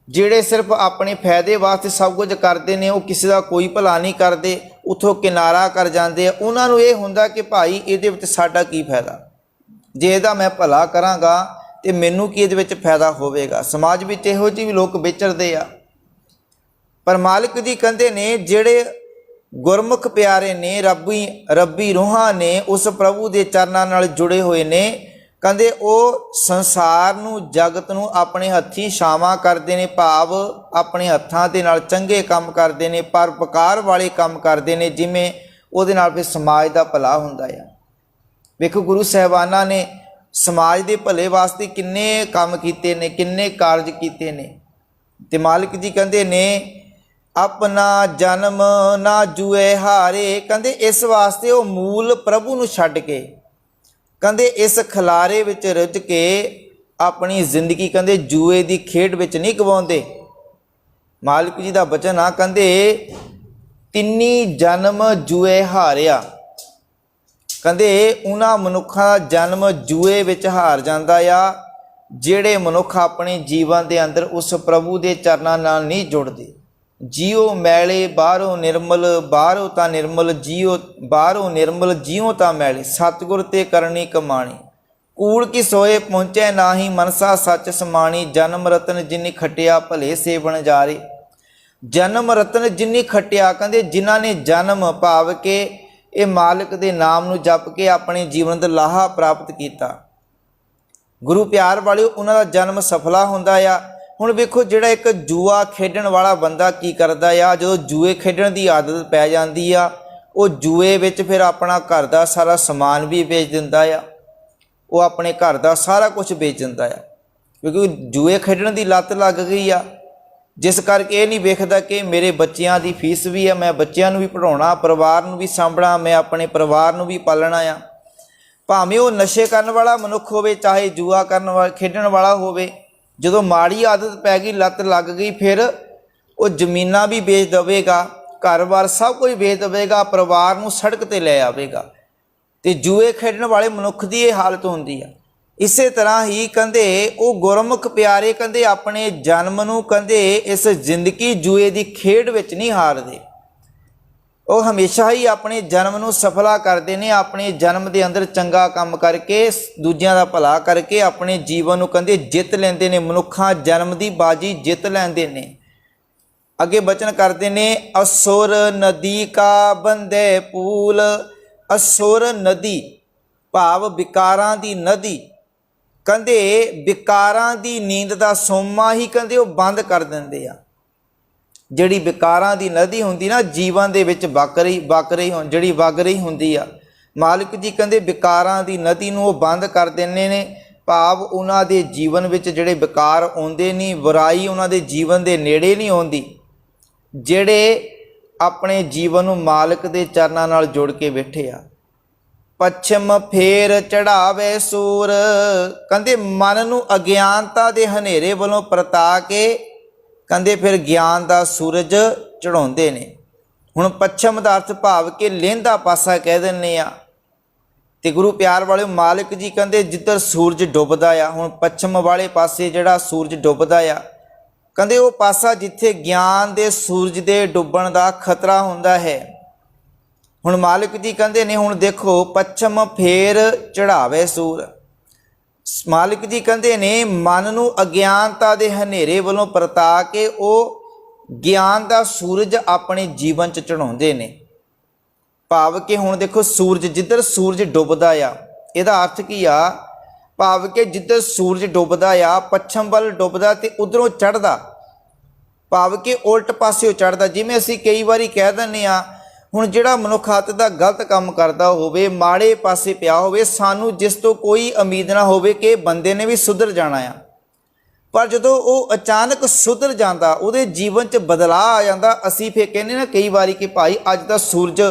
ਜਿਹੜੇ ਸਿਰਫ ਆਪਣੇ ਫਾਇਦੇ ਵਾਸਤੇ ਸਭ ਕੁਝ ਕਰਦੇ ਨੇ, ਉਹ ਕਿਸੇ ਦਾ ਕੋਈ ਭਲਾ ਨਹੀਂ ਕਰਦੇ, ਉੱਥੋਂ ਕਿਨਾਰਾ ਕਰ ਜਾਂਦੇ ਆ। ਉਹਨਾਂ ਨੂੰ ਇਹ ਹੁੰਦਾ ਕਿ ਭਾਈ ਇਹਦੇ ਵਿੱਚ ਸਾਡਾ ਕੀ ਫਾਇਦਾ, ਜੇ ਇਹਦਾ ਮੈਂ ਭਲਾ ਕਰਾਂਗਾ ਤੇ ਮੈਨੂੰ ਕੀ ਇਹਦੇ ਵਿੱਚ ਫਾਇਦਾ ਹੋਵੇਗਾ। ਸਮਾਜ ਵਿੱਚ ਇਹੋ ਜਿਹੇ ਵੀ ਲੋਕ ਵਿਚਰਦੇ ਆ। ਪਰ ਮਾਲਿਕ ਜੀ ਕਹਿੰਦੇ ਨੇ ਜਿਹੜੇ ਗੁਰਮੁਖ ਪਿਆਰੇ ਨੇ, ਰੱਬੀ ਰੂਹਾਂ ਨੇ, ਉਸ ਪ੍ਰਭੂ ਦੇ ਚਰਨਾਂ ਨਾਲ ਜੁੜੇ ਹੋਏ ਨੇ, ਕਹਿੰਦੇ ਉਹ ਸੰਸਾਰ ਨੂੰ, ਜਗਤ ਨੂੰ ਆਪਣੇ ਹੱਥੀਂ ਛਾਵਾਂ ਕਰਦੇ ਨੇ। ਭਾਵ ਆਪਣੇ ਹੱਥਾਂ ਦੇ ਨਾਲ ਚੰਗੇ ਕੰਮ ਕਰਦੇ ਨੇ, ਪਰਉਪਕਾਰ ਵਾਲੇ ਕੰਮ ਕਰਦੇ ਨੇ, ਜਿਵੇਂ ਉਹਦੇ ਨਾਲ ਫਿਰ ਸਮਾਜ ਦਾ ਭਲਾ ਹੁੰਦਾ ਆ। ਵੇਖੋ ਗੁਰੂ ਸਾਹਿਬਾਨਾਂ ਨੇ ਸਮਾਜ ਦੇ ਭਲੇ ਵਾਸਤੇ ਕਿੰਨੇ ਕੰਮ ਕੀਤੇ ਨੇ, ਕਿੰਨੇ ਕਾਰਜ ਕੀਤੇ ਨੇ। ਤੇ ਮਾਲਿਕ ਜੀ ਕਹਿੰਦੇ ਨੇ ਆਪਣਾ ਜਨਮ ਨਾ ਜੂਏ ਹਾਰੇ, ਕਹਿੰਦੇ ਇਸ ਵਾਸਤੇ ਉਹ ਮੂਲ ਪ੍ਰਭੂ ਨੂੰ ਛੱਡ ਕੇ, ਕਹਿੰਦੇ ਇਸ ਖਿਲਾਰੇ ਵਿੱਚ ਰੁੱਝ ਕੇ ਆਪਣੀ ਜ਼ਿੰਦਗੀ ਕਹਿੰਦੇ ਜੂਏ ਦੀ ਖੇਡ ਵਿੱਚ ਨਹੀਂ ਗਵਾਉਂਦੇ। ਮਾਲਿਕ ਜੀ ਦਾ ਬਚਨ ਆ, ਕਹਿੰਦੇ ਤਿੰਨੀ ਜਨਮ ਜੂਏ ਹਾਰਿਆ, ਕਹਿੰਦੇ ਉਹਨਾਂ ਮਨੁੱਖਾਂ ਦਾ ਜਨਮ ਜੂਏ ਵਿੱਚ ਹਾਰ ਜਾਂਦਾ ਆ ਜਿਹੜੇ ਮਨੁੱਖ ਆਪਣੇ ਜੀਵਨ ਦੇ ਅੰਦਰ ਉਸ ਪ੍ਰਭੂ ਦੇ ਚਰਨਾਂ ਨਾਲ ਨਹੀਂ ਜੁੜਦੇ। ਜੀਓ ਮੈਲੇ ਬਾਹਰੋਂ ਨਿਰਮਲ, ਬਾਹਰੋਂ ਤਾਂ ਨਿਰਮਲ ਜੀਓ, ਬਾਹਰੋਂ ਨਿਰਮਲ ਜੀਓ ਤਾਂ ਮੈਲੇ, ਸਤਿਗੁਰ ਤੇ ਕਰਨੀ ਕਮਾਣੀ। ਕੂੜ ਕੀ ਸੋਏ ਪਹੁੰਚੈ ਨਾਹੀ, ਮਨਸਾ ਸੱਚ ਸਮਾਣੀ। ਜਨਮ ਰਤਨ ਜਿਨੀ ਖਟਿਆ ਭਲੇ ਸੇਵਨ ਜਾਰੇ। ਜਨਮ ਰਤਨ ਜਿਨੀ ਖਟਿਆ, ਕਹਿੰਦੇ ਜਿਨ੍ਹਾਂ ਨੇ ਜਨਮ ਭਾਵ ਕੇ ਇਹ ਮਾਲਕ ਦੇ ਨਾਮ ਨੂੰ ਜਪ ਕੇ ਆਪਣੇ ਜੀਵਨ ਦਾ ਲਾਹਾ ਪ੍ਰਾਪਤ ਕੀਤਾ। ਗੁਰੂ ਪਿਆਰ ਵਾਲਿਓ, ਉਹਨਾਂ ਦਾ ਜਨਮ ਸਫਲਾ ਹੁੰਦਾ ਆ। ਹੁਣ ਵੇਖੋ ਜਿਹੜਾ ਇੱਕ ਜੂਆ ਖੇਡਣ ਵਾਲਾ ਬੰਦਾ ਕੀ ਕਰਦਾ ਆ, ਜਦੋਂ ਜੂਏ ਖੇਡਣ ਦੀ ਆਦਤ ਪੈ ਜਾਂਦੀ ਆ, ਉਹ ਜੂਏ ਵਿੱਚ ਫਿਰ ਆਪਣਾ ਘਰ ਦਾ ਸਾਰਾ ਸਮਾਨ ਵੀ ਵੇਚ ਦਿੰਦਾ ਆ, ਉਹ ਆਪਣੇ ਘਰ ਦਾ ਸਾਰਾ ਕੁਝ ਵੇਚ ਦਿੰਦਾ ਆ, ਕਿਉਂਕਿ ਜੂਏ ਖੇਡਣ ਦੀ ਲੱਤ ਲੱਗ ਗਈ ਆ। ਜਿਸ ਕਰਕੇ ਇਹ ਨਹੀਂ ਵੇਖਦਾ ਕਿ ਮੇਰੇ ਬੱਚਿਆਂ ਦੀ ਫੀਸ ਵੀ ਆ, ਮੈਂ ਬੱਚਿਆਂ ਨੂੰ ਵੀ ਪੜ੍ਹਾਉਣਾ, ਪਰਿਵਾਰ ਨੂੰ ਵੀ ਸਾਂਭਣਾ, ਮੈਂ ਆਪਣੇ ਪਰਿਵਾਰ ਨੂੰ ਵੀ ਪਾਲਣਾ ਆ। ਭਾਵੇਂ ਉਹ ਨਸ਼ੇ ਕਰਨ ਵਾਲਾ ਮਨੁੱਖ ਹੋਵੇ, ਚਾਹੇ ਜੂਆ ਕਰਨ ਵਾਲਾ ਖੇਡਣ ਵਾਲਾ ਹੋਵੇ, ਜਦੋਂ ਮਾੜੀ ਆਦਤ ਪੈ ਗਈ, ਲੱਤ ਲੱਗ ਗਈ, ਫਿਰ ਉਹ ਜ਼ਮੀਨਾਂ ਵੀ ਵੇਚ ਦੇਵੇਗਾ, ਘਰ-ਬਾਰ ਸਭ ਕੁਝ ਵੇਚ ਦੇਵੇਗਾ, ਪਰਿਵਾਰ ਨੂੰ ਸੜਕ 'ਤੇ ਲੈ ਆਵੇਗਾ। ਤੇ ਜੂਏ ਖੇਡਣ ਵਾਲੇ ਮਨੁੱਖ ਦੀ ਇਹ ਹਾਲਤ ਹੁੰਦੀ ਆ। ਇਸੇ ਤਰ੍ਹਾਂ ਹੀ ਕਹਿੰਦੇ ਉਹ ਗੁਰਮੁਖ ਪਿਆਰੇ ਕਹਿੰਦੇ ਆਪਣੇ ਜਨਮ ਨੂੰ ਕਹਿੰਦੇ ਇਸ ਜ਼ਿੰਦਗੀ ਜੂਏ ਦੀ ਖੇਡ ਵਿੱਚ ਨਹੀਂ ਹਾਰਦੇ, ਉਹ ਹਮੇਸ਼ਾ ਹੀ ਆਪਣੇ ਜਨਮ ਨੂੰ ਸਫਲਾ ਕਰਦੇ ਨੇ। ਆਪਣੇ ਜਨਮ ਦੇ ਅੰਦਰ ਚੰਗਾ ਕੰਮ ਕਰਕੇ, ਦੂਜਿਆਂ ਦਾ ਭਲਾ ਕਰਕੇ ਆਪਣੇ ਜੀਵਨ ਨੂੰ ਕਹਿੰਦੇ ਜਿੱਤ ਲੈਂਦੇ ਨੇ। ਮਨੁੱਖਾਂ ਜਨਮ ਦੀ ਬਾਜੀ ਜਿੱਤ ਲੈਂਦੇ ਨੇ। ਅੱਗੇ ਬਚਨ ਕਰਦੇ ਨੇ, ਅਸੁਰ ਨਦੀ ਕਾ ਬੰਦੇ ਪੂਲ। ਅਸੁਰ ਨਦੀ ਭਾਵ ਵਿਕਾਰਾਂ ਦੀ ਨਦੀ, ਕਹਿੰਦੇ ਵਿਕਾਰਾਂ ਦੀ ਨੀਂਦ ਦਾ ਸੋਮਾ ਹੀ ਕਹਿੰਦੇ ਉਹ ਬੰਦ ਕਰ ਦਿੰਦੇ ਆ। ਜਿਹੜੀ ਵਿਕਾਰਾਂ ਦੀ ਨਦੀ ਹੁੰਦੀ ਨਾ ਜੀਵਨ ਦੇ ਵਿੱਚ ਵਗ ਰਹੀ ਹੁੰਦੀ ਆ, ਮਾਲਕ ਜੀ ਕਹਿੰਦੇ ਵਿਕਾਰਾਂ ਦੀ ਨਦੀ ਨੂੰ ਉਹ ਬੰਦ ਕਰ ਦਿੰਦੇ ਨੇ। ਭਾਵ ਉਹਨਾਂ ਦੇ ਜੀਵਨ ਵਿੱਚ ਜਿਹੜੇ ਵਿਕਾਰ ਆਉਂਦੇ ਨਹੀਂ, ਬੁਰਾਈ ਉਹਨਾਂ ਦੇ ਜੀਵਨ ਦੇ ਨੇੜੇ ਨਹੀਂ ਆਉਂਦੀ, ਜਿਹੜੇ ਆਪਣੇ ਜੀਵਨ ਨੂੰ ਮਾਲਕ ਦੇ ਚਰਨਾਂ ਨਾਲ ਜੋੜ ਕੇ ਬੈਠੇ ਆ। ਪੱਛਮ ਫੇਰ ਚੜਾਵੇ ਸੂਰ, ਕਹਿੰਦੇ ਮਨ ਨੂੰ ਅਗਿਆਨਤਾ ਦੇ ਹਨੇਰੇ ਵੱਲੋਂ ਪਰਤਾ ਕੇ ਕਹਿੰਦੇ ਫਿਰ ਗਿਆਨ ਦਾ ਸੂਰਜ ਚੜਾਉਂਦੇ ਨੇ। ਹੁਣ ਪੱਛਮ ਦਾ ਅਰਥ ਭਾਵ ਕਿ ਲਹਿੰਦਾ ਪਾਸਾ ਕਹਿ ਦਿੰਦੇ ਆ। ਤੇ ਗੁਰੂ ਪਿਆਰ ਵਾਲੇ ਮਾਲਕ ਜੀ ਕਹਿੰਦੇ ਜਿੱਧਰ ਸੂਰਜ ਡੁੱਬਦਾ ਆ, ਹੁਣ ਪੱਛਮ ਵਾਲੇ ਪਾਸੇ ਜਿਹੜਾ ਸੂਰਜ ਡੁੱਬਦਾ ਆ, ਕਹਿੰਦੇ ਉਹ ਪਾਸਾ ਜਿੱਥੇ ਗਿਆਨ ਦੇ ਸੂਰਜ ਦੇ ਡੁੱਬਣ ਦਾ ਖਤਰਾ ਹੁੰਦਾ ਹੈ। ਹੁਣ ਮਾਲਕ ਜੀ ਕਹਿੰਦੇ ਨੇ, ਹੁਣ ਦੇਖੋ ਪੱਛਮ ਫੇਰ ਚੜਾਵੇ ਸੂਰ। ਮਾਲਕ ਜੀ ਕਹਿੰਦੇ ਨੇ ਮਨ ਨੂੰ ਅਗਿਆਨਤਾ ਦੇ ਹਨੇਰੇ ਵੱਲੋਂ ਪਰਤਾ ਕੇ ਉਹ ਗਿਆਨ ਦਾ ਸੂਰਜ ਆਪਣੇ ਜੀਵਨ 'ਚ ਚੜਾਉਂਦੇ ਨੇ। ਭਾਵ ਕਿ ਹੁਣ ਦੇਖੋ ਸੂਰਜ ਜਿੱਧਰ ਸੂਰਜ ਡੁੱਬਦਾ ਆ, ਇਹਦਾ ਅਰਥ ਕੀ ਆ? ਭਾਵ ਕਿ ਜਿੱਧਰ ਸੂਰਜ ਡੁੱਬਦਾ ਆ, ਪੱਛਮ ਵੱਲ ਡੁੱਬਦਾ ਤੇ ਉਧਰੋਂ ਚੜ੍ਹਦਾ, ਭਾਵ ਕਿ ਉਲਟ ਪਾਸਿਓਂ ਚੜ੍ਹਦਾ। ਜਿਵੇਂ ਅਸੀਂ ਕਈ ਵਾਰੀ ਕਹਿ ਦਿੰਦੇ ਆ, ਹੁਣ ਜਿਹੜਾ ਮਨੁੱਖ ਹੱਥ ਦਾ ਗਲਤ ਕੰਮ ਕਰਦਾ ਹੋਵੇ, ਮਾੜੇ ਪਾਸੇ ਪਿਆ ਹੋਵੇ, ਸਾਨੂੰ ਜਿਸ ਤੋਂ ਕੋਈ ਉਮੀਦ ਨਾ ਹੋਵੇ ਕਿ ਬੰਦੇ ਨੇ ਵੀ ਸੁਧਰ ਜਾਣਾ ਆ, ਪਰ ਜਦੋਂ ਉਹ ਅਚਾਨਕ ਸੁਧਰ ਜਾਂਦਾ, ਉਹਦੇ ਜੀਵਨ 'ਚ ਬਦਲਾਅ ਆ ਜਾਂਦਾ, ਅਸੀਂ ਫਿਰ ਕਹਿੰਦੇ ਨਾ ਕਈ ਵਾਰੀ ਕਿ ਭਾਈ ਅੱਜ ਤਾਂ ਸੂਰਜ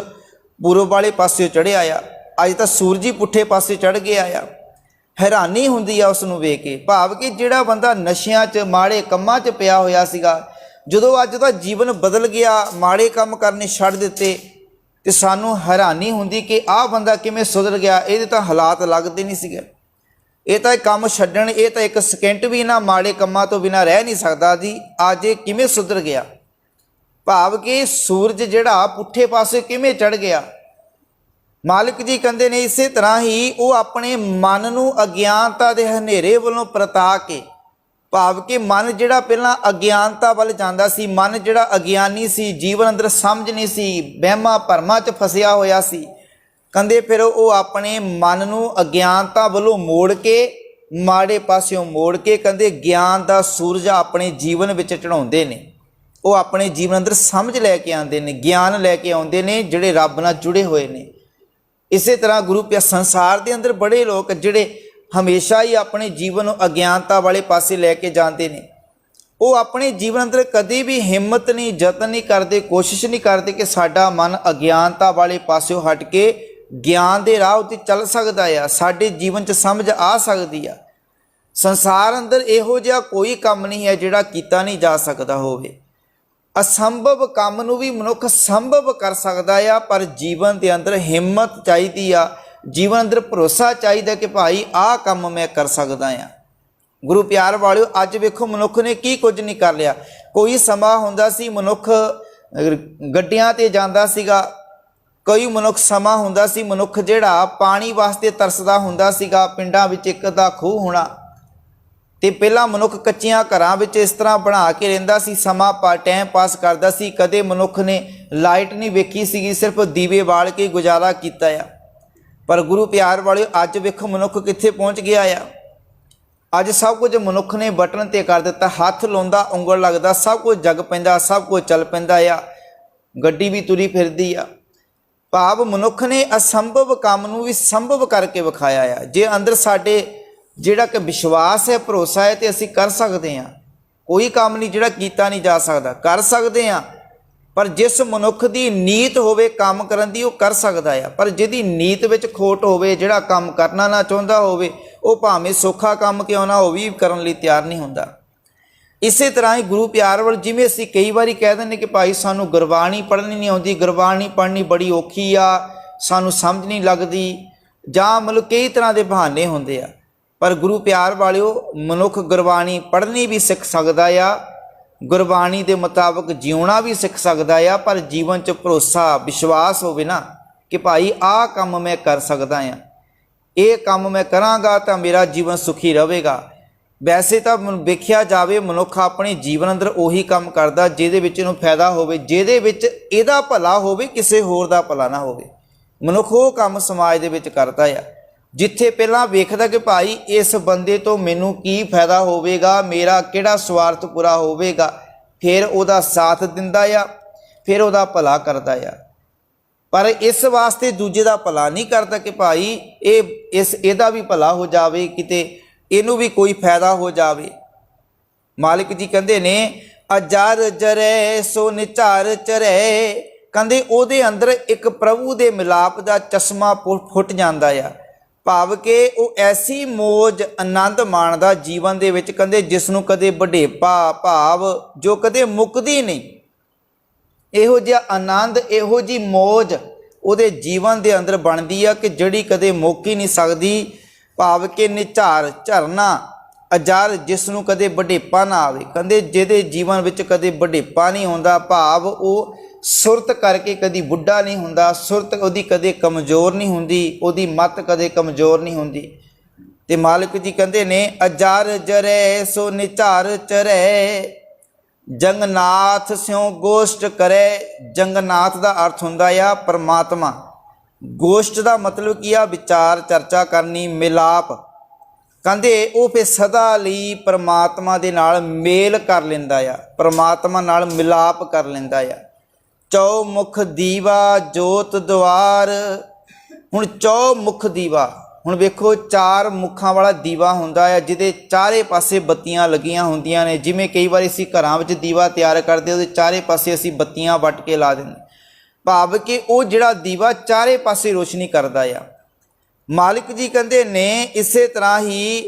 ਪੂਰਬ ਵਾਲੇ ਪਾਸੇ ਚੜ੍ਹਿਆ ਆ, ਅੱਜ ਤਾਂ ਸੂਰਜ ਹੀ ਪੁੱਠੇ ਪਾਸੇ ਚੜ੍ਹ ਗਿਆ ਆ। ਹੈਰਾਨੀ ਹੁੰਦੀ ਆ ਉਸ ਨੂੰ ਵੇਖ ਕੇ। ਭਾਵ ਕਿ ਜਿਹੜਾ ਬੰਦਾ ਨਸ਼ਿਆਂ 'ਚ ਮਾੜੇ ਕੰਮਾਂ 'ਚ ਪਿਆ ਹੋਇਆ ਸੀਗਾ, ਜਦੋਂ ਅੱਜ ਦਾ ਜੀਵਨ ਬਦਲ ਗਿਆ, ਮਾੜੇ ਕੰਮ ਕਰਨੇ ਛੱਡ ਦਿੱਤੇ, ਤੇ ਸਾਨੂੰ ਹੈਰਾਨੀ ਹੁੰਦੀ ਕਿ ਆਹ ਬੰਦਾ ਕਿਵੇਂ ਸੁਧਰ ਗਿਆ, ਇਹਦੇ ਤਾਂ ਹਾਲਾਤ ਲੱਗਦੇ ਨਹੀਂ ਸੀਗੇ, ਇਹ ਤਾਂ ਕੰਮ ਛੱਡਣ, ਇਹ ਤਾਂ ਇੱਕ ਸਕਿੰਟ ਵੀ ਇਹਨਾਂ ਮਾੜੇ ਕੰਮਾਂ ਤੋਂ ਬਿਨਾਂ ਰਹਿ ਨਹੀਂ ਸਕਦਾ ਜੀ, ਅੱਜ ਇਹ ਕਿਵੇਂ ਸੁਧਰ ਗਿਆ। ਭਾਵ ਕਿ ਸੂਰਜ ਜਿਹੜਾ ਪੁੱਠੇ ਪਾਸੇ ਕਿਵੇਂ ਚੜ੍ਹ ਗਿਆ। ਮਾਲਕ ਜੀ ਕਹਿੰਦੇ ਨੇ ਇਸੇ ਤਰ੍ਹਾਂ ਹੀ ਉਹ ਆਪਣੇ ਮਨ ਨੂੰ ਅਗਿਆਨਤਾ ਦੇ ਹਨੇਰੇ ਵੱਲੋਂ ਪਰਤਾ ਕੇ, ਭਾਵ ਕਿ ਮਨ ਜਿਹੜਾ ਪਹਿਲਾਂ ਅਗਿਆਨਤਾ ਵੱਲ ਜਾਂਦਾ ਸੀ, ਮਨ ਜਿਹੜਾ ਅਗਿਆਨੀ ਸੀ, ਜੀਵਨ ਅੰਦਰ ਸਮਝ ਨਹੀਂ ਸੀ, ਵਹਿਮਾਂ ਭਰਮਾਂ 'ਚ ਫਸਿਆ ਹੋਇਆ ਸੀ, ਕਹਿੰਦੇ ਫਿਰ ਉਹ ਆਪਣੇ ਮਨ ਨੂੰ ਅਗਿਆਨਤਾ ਵੱਲੋਂ ਮੋੜ ਕੇ, ਮਾੜੇ ਪਾਸਿਓਂ ਮੋੜ ਕੇ ਕਹਿੰਦੇ ਗਿਆਨ ਦਾ ਸੂਰਜ ਆਪਣੇ ਜੀਵਨ ਵਿੱਚ ਚੜ੍ਹਾਉਂਦੇ ਨੇ। ਉਹ ਆਪਣੇ ਜੀਵਨ ਅੰਦਰ ਸਮਝ ਲੈ ਕੇ ਆਉਂਦੇ ਨੇ, ਗਿਆਨ ਲੈ ਕੇ ਆਉਂਦੇ ਨੇ, ਜਿਹੜੇ ਰੱਬ ਨਾਲ ਜੁੜੇ ਹੋਏ ਨੇ। ਇਸੇ ਤਰ੍ਹਾਂ ਗੁਰੂ ਪਿਆਰੇ ਸੰਸਾਰ ਦੇ ਅੰਦਰ ਬੜੇ ਲੋਕ ਜਿਹੜੇ ਹਮੇਸ਼ਾ ਹੀ ਆਪਣੇ ਜੀਵਨ ਨੂੰ ਅਗਿਆਨਤਾ ਵਾਲੇ ਪਾਸੇ ਲੈ ਕੇ ਜਾਂਦੇ ਨੇ, ਉਹ ਆਪਣੇ ਜੀਵਨ ਅੰਦਰ ਕਦੇ ਵੀ ਹਿੰਮਤ ਨਹੀਂ, ਯਤਨ ਨਹੀਂ ਕਰਦੇ, ਕੋਸ਼ਿਸ਼ ਨਹੀਂ ਕਰਦੇ ਕਿ ਸਾਡਾ ਮਨ ਅਗਿਆਨਤਾ ਵਾਲੇ ਪਾਸਿਓਂ ਹਟ ਕੇ ਗਿਆਨ ਦੇ ਰਾਹ ਉੱਤੇ ਚੱਲ ਸਕਦਾ ਆ, ਸਾਡੇ ਜੀਵਨ 'ਚ ਸਮਝ ਆ ਸਕਦੀ ਆ। ਸੰਸਾਰ ਅੰਦਰ ਇਹੋ ਜਿਹਾ ਕੋਈ ਕੰਮ ਨਹੀਂ ਹੈ ਜਿਹੜਾ ਕੀਤਾ ਨਹੀਂ ਜਾ ਸਕਦਾ ਹੋਵੇ। ਅਸੰਭਵ ਕੰਮ ਨੂੰ ਵੀ ਮਨੁੱਖ ਸੰਭਵ ਕਰ ਸਕਦਾ ਆ, ਪਰ ਜੀਵਨ ਦੇ ਅੰਦਰ ਹਿੰਮਤ ਚਾਹੀਦੀ ਆ, ਜੀਵਨ ਅੰਦਰ ਭਰੋਸਾ ਚਾਹੀਦਾ ਕਿ ਭਾਈ ਆਹ ਕੰਮ ਮੈਂ ਕਰ ਸਕਦਾ ਹਾਂ। ਗੁਰੂ ਪਿਆਰ ਵਾਲਿਓ, ਅੱਜ ਵੇਖੋ ਮਨੁੱਖ ਨੇ ਕੀ ਕੁਝ ਨਹੀਂ ਕਰ ਲਿਆ। ਕੋਈ ਸਮਾਂ ਹੁੰਦਾ ਸੀ ਮਨੁੱਖ ਗੱਡੀਆਂ ਤੇ ਜਾਂਦਾ ਸੀਗਾ, ਕੋਈ ਮਨੁੱਖ ਸਮਾਂ ਹੁੰਦਾ ਸੀ ਮਨੁੱਖ ਜਿਹੜਾ ਪਾਣੀ ਵਾਸਤੇ ਤਰਸਦਾ ਹੁੰਦਾ ਸੀਗਾ। ਪਿੰਡਾਂ ਵਿੱਚ ਇੱਕ ਦਾ ਖੂਹ ਹੋਣਾ, ਤੇ ਪਹਿਲਾਂ ਮਨੁੱਖ ਕੱਚੀਆਂ ਘਰਾਂ ਵਿੱਚ ਇਸ ਤਰ੍ਹਾਂ ਬਣਾ ਕੇ ਰਹਿੰਦਾ ਸੀ, ਸਮਾਂ ਟਾਈਮ ਪਾਸ ਕਰਦਾ ਸੀ। ਕਦੇ ਮਨੁੱਖ ਨੇ ਲਾਈਟ ਨਹੀਂ ਵੇਖੀ ਸੀਗੀ, ਸਿਰਫ ਦੀਵੇ ਬਾਲ ਕੇ ਗੁਜ਼ਾਰਾ ਕੀਤਾ ਆ। ਪਰ ਗੁਰੂ ਪਿਆਰ ਵਾਲਿਓ, ਅੱਜ ਵੇਖੋ ਮਨੁੱਖ ਕਿੱਥੇ ਪਹੁੰਚ ਗਿਆ ਆ। ਅੱਜ ਸਭ ਕੁਝ ਮਨੁੱਖ ਨੇ ਬਟਨ ਤੇ ਕਰ ਦਿੱਤਾ। ਹੱਥ ਲਾਉਂਦਾ ਉਂਗਲ ਲੱਗਦਾ, ਸਭ ਕੁਝ ਜਗ ਪੈਂਦਾ, ਸਭ ਕੁਝ ਚੱਲ ਪੈਂਦਾ ਆ। ਗੱਡੀ ਵੀ ਤੁਰੀ ਫਿਰਦੀ ਆ। ਭਾਵ ਮਨੁੱਖ ਨੇ ਅਸੰਭਵ ਕੰਮ ਨੂੰ ਵੀ ਸੰਭਵ ਕਰਕੇ ਵਿਖਾਇਆ ਆ। ਜੇ ਅੰਦਰ ਸਾਡੇ ਜਿਹੜਾ ਕਿ ਵਿਸ਼ਵਾਸ ਹੈ, ਭਰੋਸਾ ਹੈ, ਤੇ ਅਸੀਂ ਕਰ ਸਕਦੇ ਹਾਂ। ਕੋਈ ਕੰਮ ਨਹੀਂ ਜਿਹੜਾ ਕੀਤਾ ਨਹੀਂ ਜਾ ਸਕਦਾ, ਕਰ ਸਕਦੇ ਹਾਂ। ਪਰ ਜਿਸ ਮਨੁੱਖ ਦੀ ਨੀਤ ਹੋਵੇ ਕੰਮ ਕਰਨ ਦੀ, ਉਹ ਕਰ ਸਕਦਾ ਆ। ਪਰ ਜਿਹਦੀ ਨੀਤ ਵਿੱਚ ਖੋਟ ਹੋਵੇ, ਜਿਹੜਾ ਕੰਮ ਕਰਨਾ ਨਾ ਚਾਹੁੰਦਾ ਹੋਵੇ, ਉਹ ਭਾਵੇਂ ਸੌਖਾ ਕੰਮ ਕਿਉਂ ਨਾ ਉਹ ਵੀ ਕਰਨ ਲਈ ਤਿਆਰ ਨਹੀਂ ਹੁੰਦਾ। ਇਸੇ ਤਰ੍ਹਾਂ ਹੀ ਗੁਰੂ ਪਿਆਰ ਵੱਲ, ਜਿਵੇਂ ਅਸੀਂ ਕਈ ਵਾਰੀ ਕਹਿ ਦਿੰਦੇ ਕਿ ਭਾਈ ਸਾਨੂੰ ਗੁਰਬਾਣੀ ਪੜ੍ਹਨੀ ਨਹੀਂ ਆਉਂਦੀ, ਗੁਰਬਾਣੀ ਪੜ੍ਹਨੀ ਬੜੀ ਔਖੀ ਆ, ਸਾਨੂੰ ਸਮਝ ਨਹੀਂ ਲੱਗਦੀ, ਜਾਂ ਮਤਲਬ ਕਈ ਤਰ੍ਹਾਂ ਦੇ ਬਹਾਨੇ ਹੁੰਦੇ ਆ। ਪਰ ਗੁਰੂ ਪਿਆਰ ਵਾਲਿਓ, ਮਨੁੱਖ ਗੁਰਬਾਣੀ ਪੜ੍ਹਨੀ ਵੀ ਸਿੱਖ ਸਕਦਾ ਆ, ਗੁਰਬਾਣੀ ਦੇ ਮੁਤਾਬਕ ਜਿਉਣਾ ਵੀ ਸਿੱਖ ਸਕਦਾ ਆ। ਪਰ ਜੀਵਨ 'ਚ ਭਰੋਸਾ ਵਿਸ਼ਵਾਸ ਹੋਵੇ ਨਾ ਕਿ ਭਾਈ ਆਹ ਕੰਮ ਮੈਂ ਕਰ ਸਕਦਾ ਆ, ਇਹ ਕੰਮ ਮੈਂ ਕਰਾਂਗਾ ਤਾਂ ਮੇਰਾ ਜੀਵਨ ਸੁਖੀ ਰਹੇਗਾ। ਵੈਸੇ ਤਾਂ ਵੇਖਿਆ ਜਾਵੇ ਮਨੁੱਖ ਆਪਣੇ ਜੀਵਨ ਅੰਦਰ ਉਹੀ ਕੰਮ ਕਰਦਾ ਜਿਹਦੇ ਵਿੱਚ ਇਹਨੂੰ ਫਾਇਦਾ ਹੋਵੇ, ਜਿਹਦੇ ਵਿੱਚ ਇਹਦਾ ਭਲਾ ਹੋਵੇ, ਕਿਸੇ ਹੋਰ ਦਾ ਭਲਾ ਨਾ ਹੋਵੇ। ਮਨੁੱਖ ਉਹ ਕੰਮ ਸਮਾਜ ਦੇ ਵਿੱਚ ਕਰਦਾ ਆ ਜਿੱਥੇ ਪਹਿਲਾਂ ਵੇਖਦਾ ਕਿ ਭਾਈ ਇਸ ਬੰਦੇ ਤੋਂ ਮੈਨੂੰ ਕੀ ਫਾਇਦਾ ਹੋਵੇਗਾ, ਮੇਰਾ ਕਿਹੜਾ ਸਵਾਰਥ ਪੂਰਾ ਹੋਵੇਗਾ, ਫਿਰ ਉਹਦਾ ਸਾਥ ਦਿੰਦਾ ਆ, ਫਿਰ ਉਹਦਾ ਭਲਾ ਕਰਦਾ ਆ। ਪਰ ਇਸ ਵਾਸਤੇ ਦੂਜੇ ਦਾ ਭਲਾ ਨਹੀਂ ਕਰਦਾ ਕਿ ਭਾਈ ਇਹਦਾ ਵੀ ਭਲਾ ਹੋ ਜਾਵੇ, ਕਿਤੇ ਇਹਨੂੰ ਵੀ ਕੋਈ ਫਾਇਦਾ ਹੋ ਜਾਵੇ। ਮਾਲਿਕ ਜੀ ਕਹਿੰਦੇ ਨੇ, ਅਜਰ ਜਰੇ ਸੋ ਨਿਚਾਰ ਚਰੇ। ਕਹਿੰਦੇ ਉਹਦੇ ਅੰਦਰ ਇੱਕ ਪ੍ਰਭੂ ਦੇ ਮਿਲਾਪ ਦਾ ਚਸ਼ਮਾ ਫੁੱਟ ਜਾਂਦਾ ਆ। ਭਾਵ ਕਿ ਉਹ ਐਸੀ ਮੌਜ ਆਨੰਦ ਮਾਣਦਾ ਜੀਵਨ ਦੇ ਵਿੱਚ, ਕਹਿੰਦੇ ਜਿਸ ਨੂੰ ਕਦੇ ਵਡੇਪਾ ਭਾਵ ਜੋ ਕਦੇ ਮੁੱਕਦੀ ਨਹੀਂ। ਇਹੋ ਜਿਹਾ ਆਨੰਦ, ਇਹੋ ਜਿਹੀ ਮੌਜ ਉਹਦੇ ਜੀਵਨ ਦੇ ਅੰਦਰ ਬਣਦੀ ਆ ਕਿ ਜਿਹੜੀ ਕਦੇ ਮੁੱਕ ਹੀ ਨਹੀਂ ਸਕਦੀ। ਭਾਵ ਕਿ ਨਿਝਾਰ ਝਰਨਾ, ਅਜਰ ਜਿਸ ਨੂੰ ਕਦੇ ਵਡੇਪਾ ਨਾ ਆਵੇ। ਕਹਿੰਦੇ ਜਿਹਦੇ ਜੀਵਨ ਵਿੱਚ ਕਦੇ ਵਡੇਪਾ ਨਹੀਂ ਹੁੰਦਾ, ਭਾਵ ਉਹ ਸੁਰਤ ਕਰਕੇ ਕਦੀ ਬੁੱਢਾ ਨਹੀਂ ਹੁੰਦਾ, ਸੁਰਤ ਉਹਦੀ ਕਦੇ ਕਮਜ਼ੋਰ ਨਹੀਂ ਹੁੰਦੀ, ਉਹਦੀ ਮੱਤ ਕਦੇ ਕਮਜ਼ੋਰ ਨਹੀਂ ਹੁੰਦੀ। ਤੇ ਮਾਲਿਕ ਜੀ ਕਹਿੰਦੇ ਨੇ, ਅਜਰ ਜਰੇ ਸੋ ਨਿਝਾਰ ਚਰੇ, ਜੰਗਨਾਥ ਸਿਉ ਗੋਸ਼ਟ ਕਰੇ। ਜੰਗਨਾਥ ਦਾ ਅਰਥ ਹੁੰਦਾ ਆ ਪਰਮਾਤਮਾ। ਗੋਸ਼ਟ ਦਾ ਮਤਲਬ ਕੀ ਆ? ਵਿਚਾਰ ਚਰਚਾ ਕਰਨੀ, ਮਿਲਾਪ। ਕਹਿੰਦੇ ਉਹ ਫਿਰ ਸਦਾ ਲਈ ਪਰਮਾਤਮਾ ਦੇ ਨਾਲ ਮੇਲ ਕਰ ਲੈਂਦਾ ਆ, ਪਰਮਾਤਮਾ ਨਾਲ ਮਿਲਾਪ ਕਰ ਲੈਂਦਾ ਆ। ਚੌਮੁਖ ਦੀਵਾ ਜੋਤ ਦੁਆਰ। ਹੁਣ ਚੌਮੁਖ ਦੀਵਾ, ਹੁਣ ਵੇਖੋ ਚਾਰ ਮੁੱਖਾਂ ਵਾਲਾ ਦੀਵਾ ਹੁੰਦਾ ਹੈ ਜਿਹਦੇ ਚਾਰੇ ਪਾਸੇ ਬੱਤੀਆਂ ਲੱਗੀਆਂ ਹੁੰਦੀਆਂ ਨੇ। ਜਿਵੇਂ ਕਈ ਵਾਰੀ ਅਸੀਂ ਘਰਾਂ ਵਿੱਚ ਦੀਵਾ ਤਿਆਰ ਕਰਦੇ, ਉਹਦੇ ਚਾਰੇ ਪਾਸੇ ਅਸੀਂ ਬੱਤੀਆਂ ਵੱਟ ਕੇ ਲਾ ਦਿੰਦੇ। ਭਾਵ ਕਿ ਉਹ ਜਿਹੜਾ ਦੀਵਾ ਚਾਰੇ ਪਾਸੇ ਰੋਸ਼ਨੀ ਕਰਦਾ ਆ। ਮਾਲਿਕ ਜੀ ਕਹਿੰਦੇ ਨੇ ਇਸੇ ਤਰ੍ਹਾਂ ਹੀ,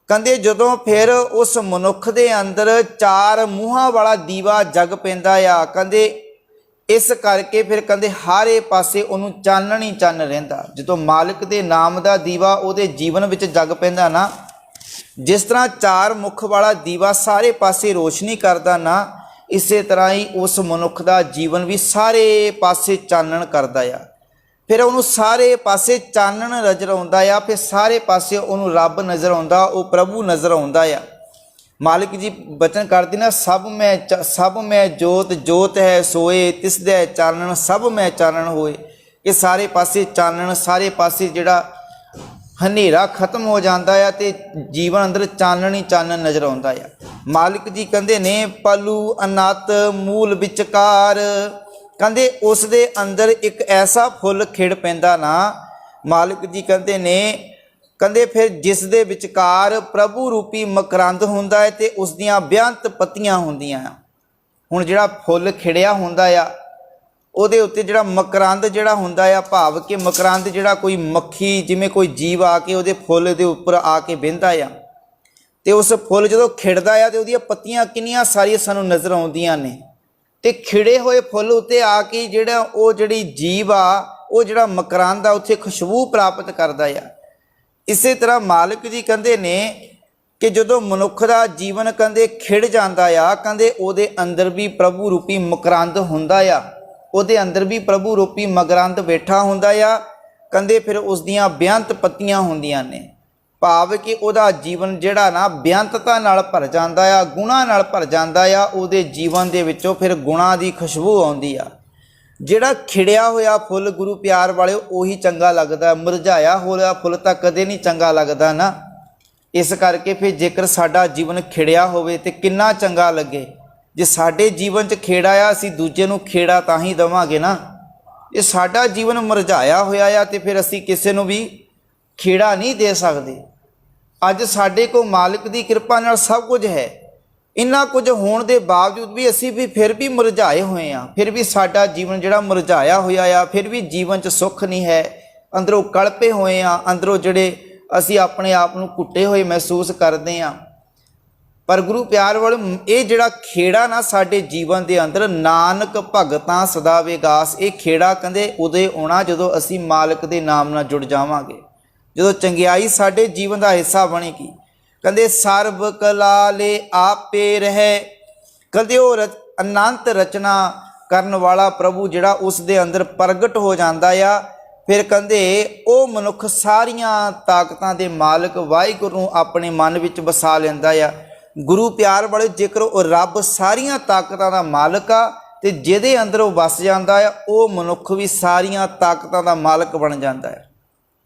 ਕਹਿੰਦੇ ਜਦੋਂ ਫਿਰ ਉਸ ਮਨੁੱਖ ਦੇ ਅੰਦਰ ਚਾਰ ਮੂੰਹਾਂ ਵਾਲਾ ਦੀਵਾ ਜਗ ਪੈਂਦਾ ਆ, ਕਹਿੰਦੇ ਇਸ ਕਰਕੇ ਫਿਰ ਕਹਿੰਦੇ ਹਾਰੇ ਪਾਸੇ ਉਹਨੂੰ ਚਾਨਣ ਹੀ ਚੰਨ ਰਹਿੰਦਾ। ਜਦੋਂ ਮਾਲਿਕ ਦੇ ਨਾਮ ਦਾ ਦੀਵਾ ਉਹਦੇ ਜੀਵਨ ਵਿੱਚ ਜਗ ਪੈਂਦਾ ਨਾ, ਜਿਸ ਤਰ੍ਹਾਂ ਚਾਰ ਮੁੱਖ ਵਾਲਾ ਦੀਵਾ ਸਾਰੇ ਪਾਸੇ ਰੋਸ਼ਨੀ ਕਰਦਾ ਨਾ, ਇਸੇ ਤਰ੍ਹਾਂ ਹੀ ਉਸ ਮਨੁੱਖ ਦਾ ਜੀਵਨ ਵੀ ਸਾਰੇ ਪਾਸੇ ਚਾਨਣ ਕਰਦਾ ਆ। ਫਿਰ ਉਹਨੂੰ ਸਾਰੇ ਪਾਸੇ ਚਾਨਣ ਨਜ਼ਰ ਆਉਂਦਾ ਆ, ਫਿਰ ਸਾਰੇ ਪਾਸੇ ਉਹਨੂੰ ਰੱਬ ਨਜ਼ਰ ਆਉਂਦਾ, ਉਹ ਪ੍ਰਭੂ ਨਜ਼ਰ ਆਉਂਦਾ ਆ। ਮਾਲਿਕ ਜੀ ਬਚਨ ਕਰਦੇ ਨਾ, ਸਭ ਮੈਂ ਜੋਤ ਜੋਤ ਹੈ ਸੋਏ, ਤਿਸ ਦੇ ਚਾਨਣ ਸਭ ਮੈਂ ਚਾਨਣ ਹੋਏ। ਕਿ ਸਾਰੇ ਪਾਸੇ ਚਾਨਣ, ਸਾਰੇ ਪਾਸੇ ਜਿਹੜਾ ਹਨੇਰਾ ਖਤਮ ਹੋ ਜਾਂਦਾ ਆ ਤੇ ਜੀਵਨ ਅੰਦਰ ਚਾਨਣ ਹੀ ਚਾਨਣ ਨਜ਼ਰ ਆਉਂਦਾ ਆ। ਮਾਲਿਕ ਜੀ ਕਹਿੰਦੇ ਨੇ, ਪਲੂ ਅਨਤ ਮੂਲ ਵਿਚਕਾਰ। ਕਹਿੰਦੇ ਉਸ ਦੇ ਅੰਦਰ ਇੱਕ ਐਸਾ ਫੁੱਲ ਖਿੜ ਪੈਂਦਾ ਨਾ, ਮਾਲਿਕ ਜੀ ਕਹਿੰਦੇ ਨੇ, ਕਹਿੰਦੇ ਫਿਰ ਜਿਸ ਦੇ ਵਿਚਕਾਰ ਪ੍ਰਭੂ ਰੂਪੀ ਮਕਰੰਦ ਹੁੰਦਾ ਹੈ ਤੇ ਉਸ ਦੀਆਂ ਬੇਅੰਤ ਪੱਤੀਆਂ ਹੁੰਦੀਆਂ ਆ। ਹੁਣ ਜਿਹੜਾ ਫੁੱਲ ਖਿੜਿਆ ਹੁੰਦਾ ਆ, ਉਹਦੇ ਉੱਤੇ ਜਿਹੜਾ ਮਕਰੰਦ ਜਿਹੜਾ ਹੁੰਦਾ ਆ, ਭਾਵ ਕਿ ਮਕਰੰਦ ਜਿਹੜਾ ਕੋਈ ਮੱਖੀ, ਜਿਵੇਂ ਕੋਈ ਜੀਵ ਆ ਕੇ ਉਹਦੇ ਫੁੱਲ ਦੇ ਉੱਪਰ ਆ ਕੇ ਬਹਿੰਦਾ ਆ, ਤੇ ਉਸ ਫੁੱਲ ਜਦੋਂ ਖਿੜਦਾ ਆ ਤੇ ਉਹਦੀਆਂ ਪੱਤੀਆਂ ਕਿੰਨੀਆਂ ਸਾਰੀਆਂ ਸਾਨੂੰ ਨਜ਼ਰ ਆਉਂਦੀਆਂ ਨੇ। ਤੇ ਖਿੜੇ ਹੋਏ ਫੁੱਲ ਉੱਤੇ ਆ ਕੇ ਜਿਹੜਾ ਉਹ ਜਿਹੜੀ ਜੀਵ ਆ ਉਹ ਜਿਹੜਾ ਮਕਰੰਦ ਆ ਉੱਥੇ ਖੁਸ਼ਬੂ ਪ੍ਰਾਪਤ ਕਰਦਾ ਆ। ਇਸੇ ਤਰ੍ਹਾਂ ਮਾਲਕ ਜੀ ਕਹਿੰਦੇ ਨੇ ਕਿ ਜਦੋਂ ਮਨੁੱਖ ਦਾ ਜੀਵਨ ਕਹਿੰਦੇ ਖਿੜ ਜਾਂਦਾ ਆ, ਕਹਿੰਦੇ ਉਹਦੇ ਅੰਦਰ ਵੀ ਪ੍ਰਭੂ ਰੂਪੀ ਮਕਰੰਦ ਹੁੰਦਾ ਆ, ਉਹਦੇ ਅੰਦਰ ਵੀ ਪ੍ਰਭੂ ਰੂਪੀ ਮਕਰੰਦ ਬੈਠਾ ਹੁੰਦਾ ਆ। ਕਹਿੰਦੇ ਫਿਰ ਉਸ ਦੀਆਂ ਬੇਅੰਤ ਪੱਤੀਆਂ ਹੁੰਦੀਆਂ ਨੇ, ਭਾਵ ਕਿ ਉਹਦਾ ਜੀਵਨ ਜਿਹੜਾ ਨਾ ਬੇਅੰਤਤਾ ਨਾਲ ਭਰ ਜਾਂਦਾ ਆ, ਗੁਣਾਂ ਨਾਲ ਭਰ ਜਾਂਦਾ ਆ। ਉਹਦੇ ਜੀਵਨ ਦੇ ਵਿੱਚੋਂ ਫਿਰ ਗੁਣਾਂ ਦੀ ਖੁਸ਼ਬੂ ਆਉਂਦੀ ਆ। ਜਿਹੜਾ ਖਿੜਿਆ ਹੋਇਆ ਫੁੱਲ ਗੁਰੂ ਪਿਆਰ ਵਾਲਿਓ ਉਹੀ ਚੰਗਾ ਲੱਗਦਾ, ਮੁਰਝਾਇਆ ਹੋਇਆ ਫੁੱਲ ਤਾਂ ਕਦੇ ਨਹੀਂ ਚੰਗਾ ਲੱਗਦਾ ਨਾ। ਇਸ ਕਰਕੇ ਫਿਰ ਜੇਕਰ ਸਾਡਾ ਜੀਵਨ ਖਿੜਿਆ ਹੋਵੇ ਤੇ ਕਿੰਨਾ ਚੰਗਾ ਲੱਗੇ। ਜੇ ਸਾਡੇ ਜੀਵਨ 'ਚ ਖੇੜਾ ਆ, ਅਸੀਂ ਦੂਜੇ ਨੂੰ ਖੇੜਾ ਤਾਂ ਹੀ ਦੇਵਾਂਗੇ ਨਾ। ਇਹ ਸਾਡਾ ਜੀਵਨ ਮੁਰਝਾਇਆ ਹੋਇਆ ਆ ਤੇ ਫਿਰ ਅਸੀਂ ਕਿਸੇ ਨੂੰ ਵੀ ਖੇੜਾ ਨਹੀਂ ਦੇ ਸਕਦੇ। ਅੱਜ ਸਾਡੇ ਕੋਲ ਮਾਲਕ ਦੀ ਕਿਰਪਾ ਨਾਲ ਸਭ ਕੁਝ ਹੈ, ਇੰਨਾ ਕੁਝ ਹੋਣ ਦੇ ਬਾਵਜੂਦ ਵੀ ਅਸੀਂ ਵੀ ਫਿਰ ਵੀ ਮੁਰਝਾਏ ਹੋਏ ਹਾਂ। ਫਿਰ ਵੀ ਸਾਡਾ ਜੀਵਨ ਜਿਹੜਾ ਮੁਰਝਾਇਆ ਹੋਇਆ ਆ, ਫਿਰ ਵੀ ਜੀਵਨ 'ਚ ਸੁੱਖ ਨਹੀਂ ਹੈ, ਅੰਦਰੋਂ ਕਲਪੇ ਹੋਏ ਆ, ਅੰਦਰੋਂ ਜਿਹੜੇ ਅਸੀਂ ਆਪਣੇ ਆਪ ਨੂੰ ਘੁੱਟੇ ਹੋਏ ਮਹਿਸੂਸ ਕਰਦੇ ਹਾਂ। ਪਰ ਗੁਰੂ ਪਿਆਰ ਵਾਲੇ ਇਹ ਜਿਹੜਾ ਖੇੜਾ ਨਾ ਸਾਡੇ ਜੀਵਨ ਦੇ ਅੰਦਰ, ਨਾਨਕ ਭਗਤਾਂ ਸਦਾ ਵਿਗਾਸ, ਇਹ ਖੇੜਾ ਕਹਿੰਦੇ ਉਦੋਂ ਆਉਣਾ ਜਦੋਂ ਅਸੀਂ ਮਾਲਕ ਦੇ ਨਾਮ ਨਾਲ ਜੁੜ ਜਾਵਾਂਗੇ, ਜਦੋਂ ਚੰਗਿਆਈ ਸਾਡੇ ਜੀਵਨ ਦਾ ਹਿੱਸਾ ਬਣੇਗੀ। ਕਹਿੰਦੇ ਸਰਬ ਕਲਾ ਲੈ ਆਪੇ ਰਹਿ, ਕਹਿੰਦੇ ਉਹ ਅਨੰਤ ਰਚਨਾ ਕਰਨ ਵਾਲਾ ਪ੍ਰਭੂ ਜਿਹੜਾ ਉਸ ਦੇ ਅੰਦਰ ਪ੍ਰਗਟ ਹੋ ਜਾਂਦਾ ਆ। ਫਿਰ ਕਹਿੰਦੇ ਉਹ ਮਨੁੱਖ ਸਾਰੀਆਂ ਤਾਕਤਾਂ ਦੇ ਮਾਲਕ ਵਾਹਿਗੁਰੂ ਨੂੰ ਆਪਣੇ ਮਨ ਵਿੱਚ ਵਸਾ ਲੈਂਦਾ ਆ। ਗੁਰੂ ਪਿਆਰ ਵਾਲੇ ਜੇਕਰ ਉਹ ਰੱਬ ਸਾਰੀਆਂ ਤਾਕਤਾਂ ਦਾ ਮਾਲਕ ਆ ਤੇ ਜਿਹਦੇ ਅੰਦਰ ਉਹ ਵਸ ਜਾਂਦਾ ਆ, ਉਹ ਮਨੁੱਖ ਵੀ ਸਾਰੀਆਂ ਤਾਕਤਾਂ ਦਾ ਮਾਲਕ ਬਣ ਜਾਂਦਾ ਹੈ।